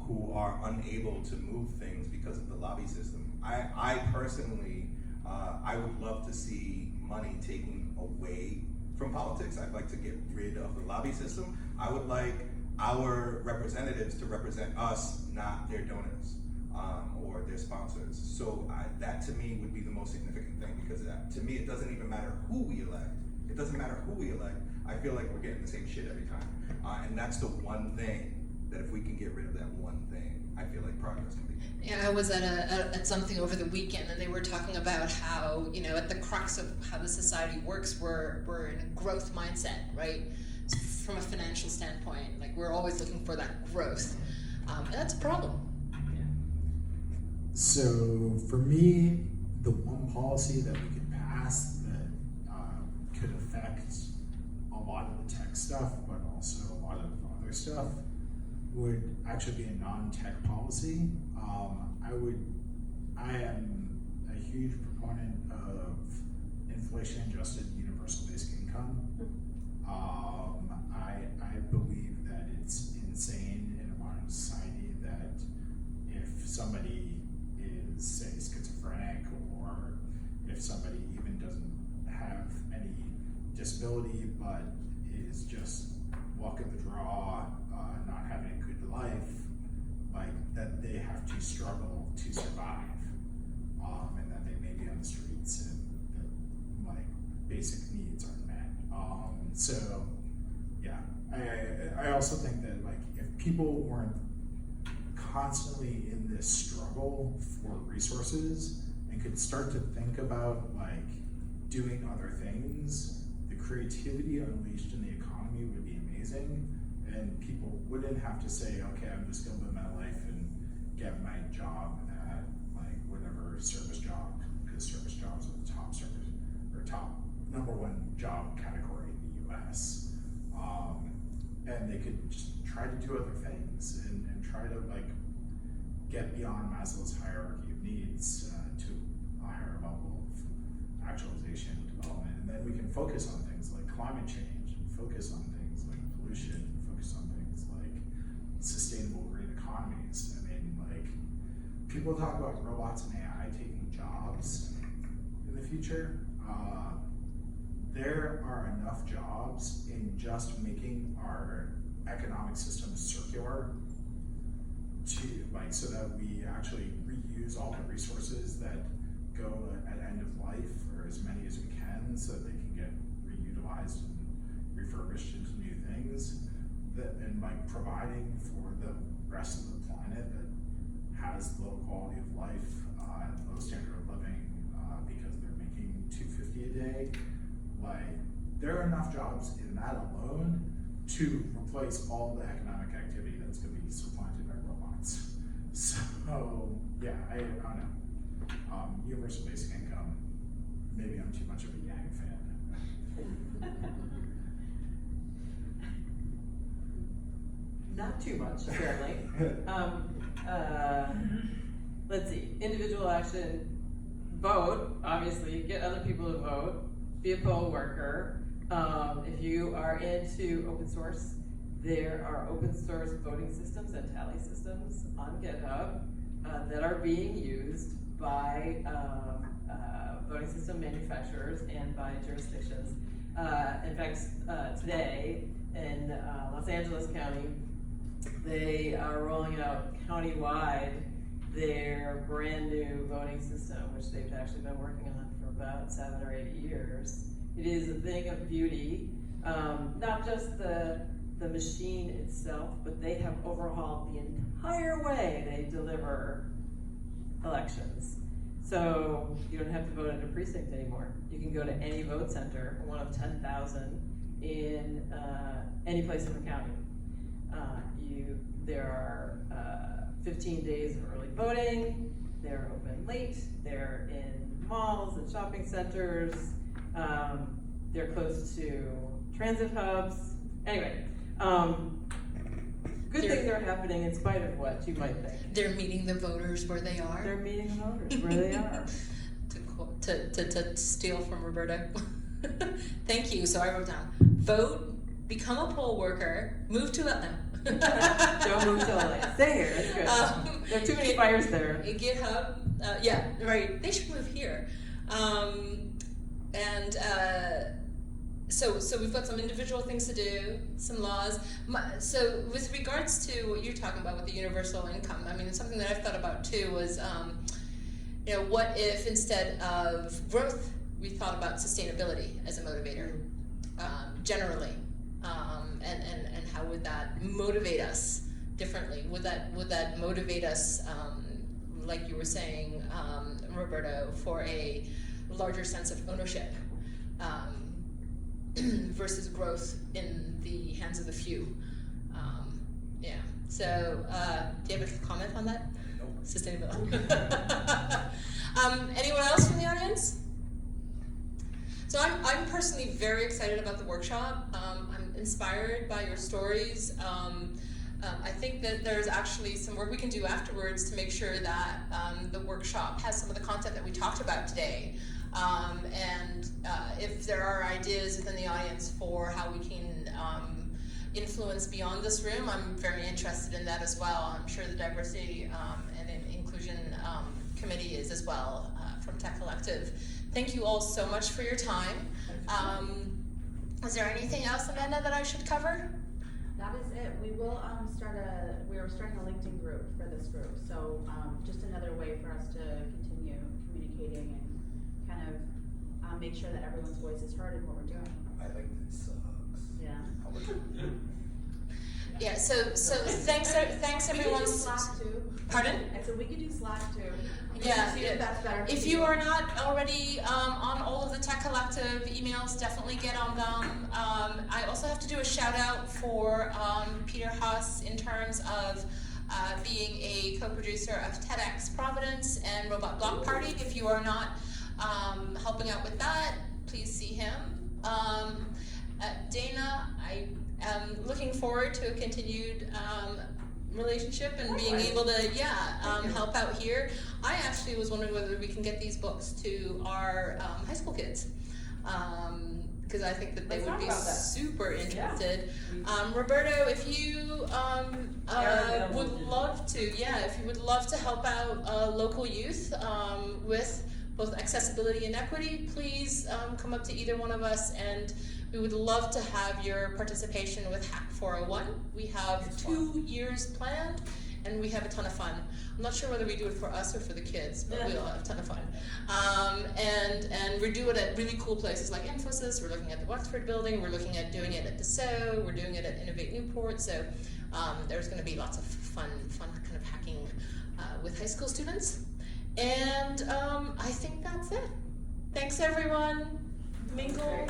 who are unable to move things because of the lobby system. I personally, I would love to see money taken away from politics. I'd like to get rid of the lobby system. I would like our representatives to represent us, not their donors. Or their sponsors. So that to me would be the most significant thing, because to me it doesn't even matter who we elect. It doesn't matter who we elect. I feel like we're getting the same shit every time. And that's the one thing that if we can get rid of that one thing, I feel like progress can be made. Yeah, I was at something over the weekend, and they were talking about how, at the crux of how the society works, we're in a growth mindset, right? From a financial standpoint, like we're always looking for that growth, and that's a problem. So for me, the one policy that we could pass that could affect a lot of the tech stuff, but also a lot of other stuff, would actually be a non-tech policy. I am a huge proponent of inflation-adjusted universal basic income. I believe that it's insane in a modern society that somebody is, say, schizophrenic, or if somebody even doesn't have any disability but is just walking the draw, not having a good life, like that they have to struggle to survive, and that they may be on the streets, and that like basic needs aren't met. So yeah, I also think that like if people weren't constantly in this struggle for resources and could start to think about like doing other things, the creativity unleashed in the economy would be amazing, and people wouldn't have to say, okay, I'm just gonna live my life and get my job at like whatever service job, because service jobs are the top service or top #1 job category in the US. And they could just try to do other things and try to like get beyond Maslow's hierarchy of needs to a higher level of actualization and development. And then we can focus on things like climate change, and focus on things like pollution, and focus on things like sustainable green economies. I mean, like, people talk about robots and AI taking jobs in the future. There are enough jobs in just making our economic system circular to like so that we actually reuse all the resources that go at end of life, or as many as we can, so that they can get reutilized and refurbished into new things, that and like providing for the rest of the planet that has low quality of life and low standard of living because they're making $250 a day. Like, there are enough jobs in that alone to replace all the economic activity that's going to be supplanted by robots. So, yeah, I don't know. Universal basic income, maybe I'm too much of a Yang fan. Not too much, apparently. Let's see, individual action, vote, obviously, get other people to vote, be a poll worker. If you are into open source, there are open source voting systems and tally systems on GitHub that are being used by voting system manufacturers and by jurisdictions. In fact, today in Los Angeles County, they are rolling out countywide their brand new voting system, which they've actually been working on for about 7 or 8 years. It is a thing of beauty, not just the machine itself, but they have overhauled the entire way they deliver elections. So you don't have to vote at a precinct anymore. You can go to any vote center, one of 10,000 in any place in the county. There are 15 days of early voting. They're open late. They're in malls and shopping centers. They're close to transit hubs. Anyway, good things are happening in spite of what you might think. They're meeting the voters where they are. They're meeting the voters where they are. To steal from Roberta. Thank you. So I wrote down, vote, become a poll worker, move to Atlanta. Don't move to LA. Stay here. It's good. There are too many fires there. GitHub. Yeah, right. They should move here. So we've got some individual things to do, some laws. So with regards to what you're talking about with the universal income, I mean, something that I've thought about too was, what if instead of growth, we thought about sustainability as a motivator, generally, and how would that motivate us differently? Would that motivate us, like you were saying, Roberto, for a larger sense of ownership? Versus growth in the hands of the few. Yeah. So, do you have a comment on that? Nope. Sustainability. Anyone else from the audience? So I'm personally very excited about the workshop. I'm inspired by your stories. I think that there's actually some work we can do afterwards to make sure that the workshop has some of the content that we talked about today. And if there are ideas within the audience for how we can influence beyond this room, I'm very interested in that as well. I'm sure the diversity and committee is as well, from Tech Collective. Thank you all so much for your time. Is there anything else, Amanda, that I should cover? That is it. We will we're starting a LinkedIn group for this group. So just another way for us to continue communicating and kind of make sure that everyone's voice is heard in what we're doing. I like this sucks. Yeah. Yeah, so thanks everyone. We could do Slack too. Pardon? I said we could do Slack too. Yeah, See if that's better. if you are not already on all of the Tech Collective emails, definitely get on them. I also have to do a shout out for Peter Haas in terms of being a co-producer of TEDx Providence and Robot Block Party. If you are not helping out with that, please see him. Dana, I am looking forward to a continued relationship and being able to help out here. I actually was wondering whether we can get these books to our high school kids, because I think that they would be super interested. Roberto, if you would love to, if you would love to help out local youth with both accessibility and equity, please come up to either one of us, and we would love to have your participation with Hack 401. We have 2 years planned, and we have a ton of fun. I'm not sure whether we do it for us or for the kids, but we'll have a ton of fun. And we do it at really cool places like Infosys. We're looking at the Wexford building. We're looking at doing it at DeSoto. We're doing it at Innovate Newport. So there's going to be lots of fun kind of hacking with high school students. And I think that's it. Thanks, everyone. Mingle.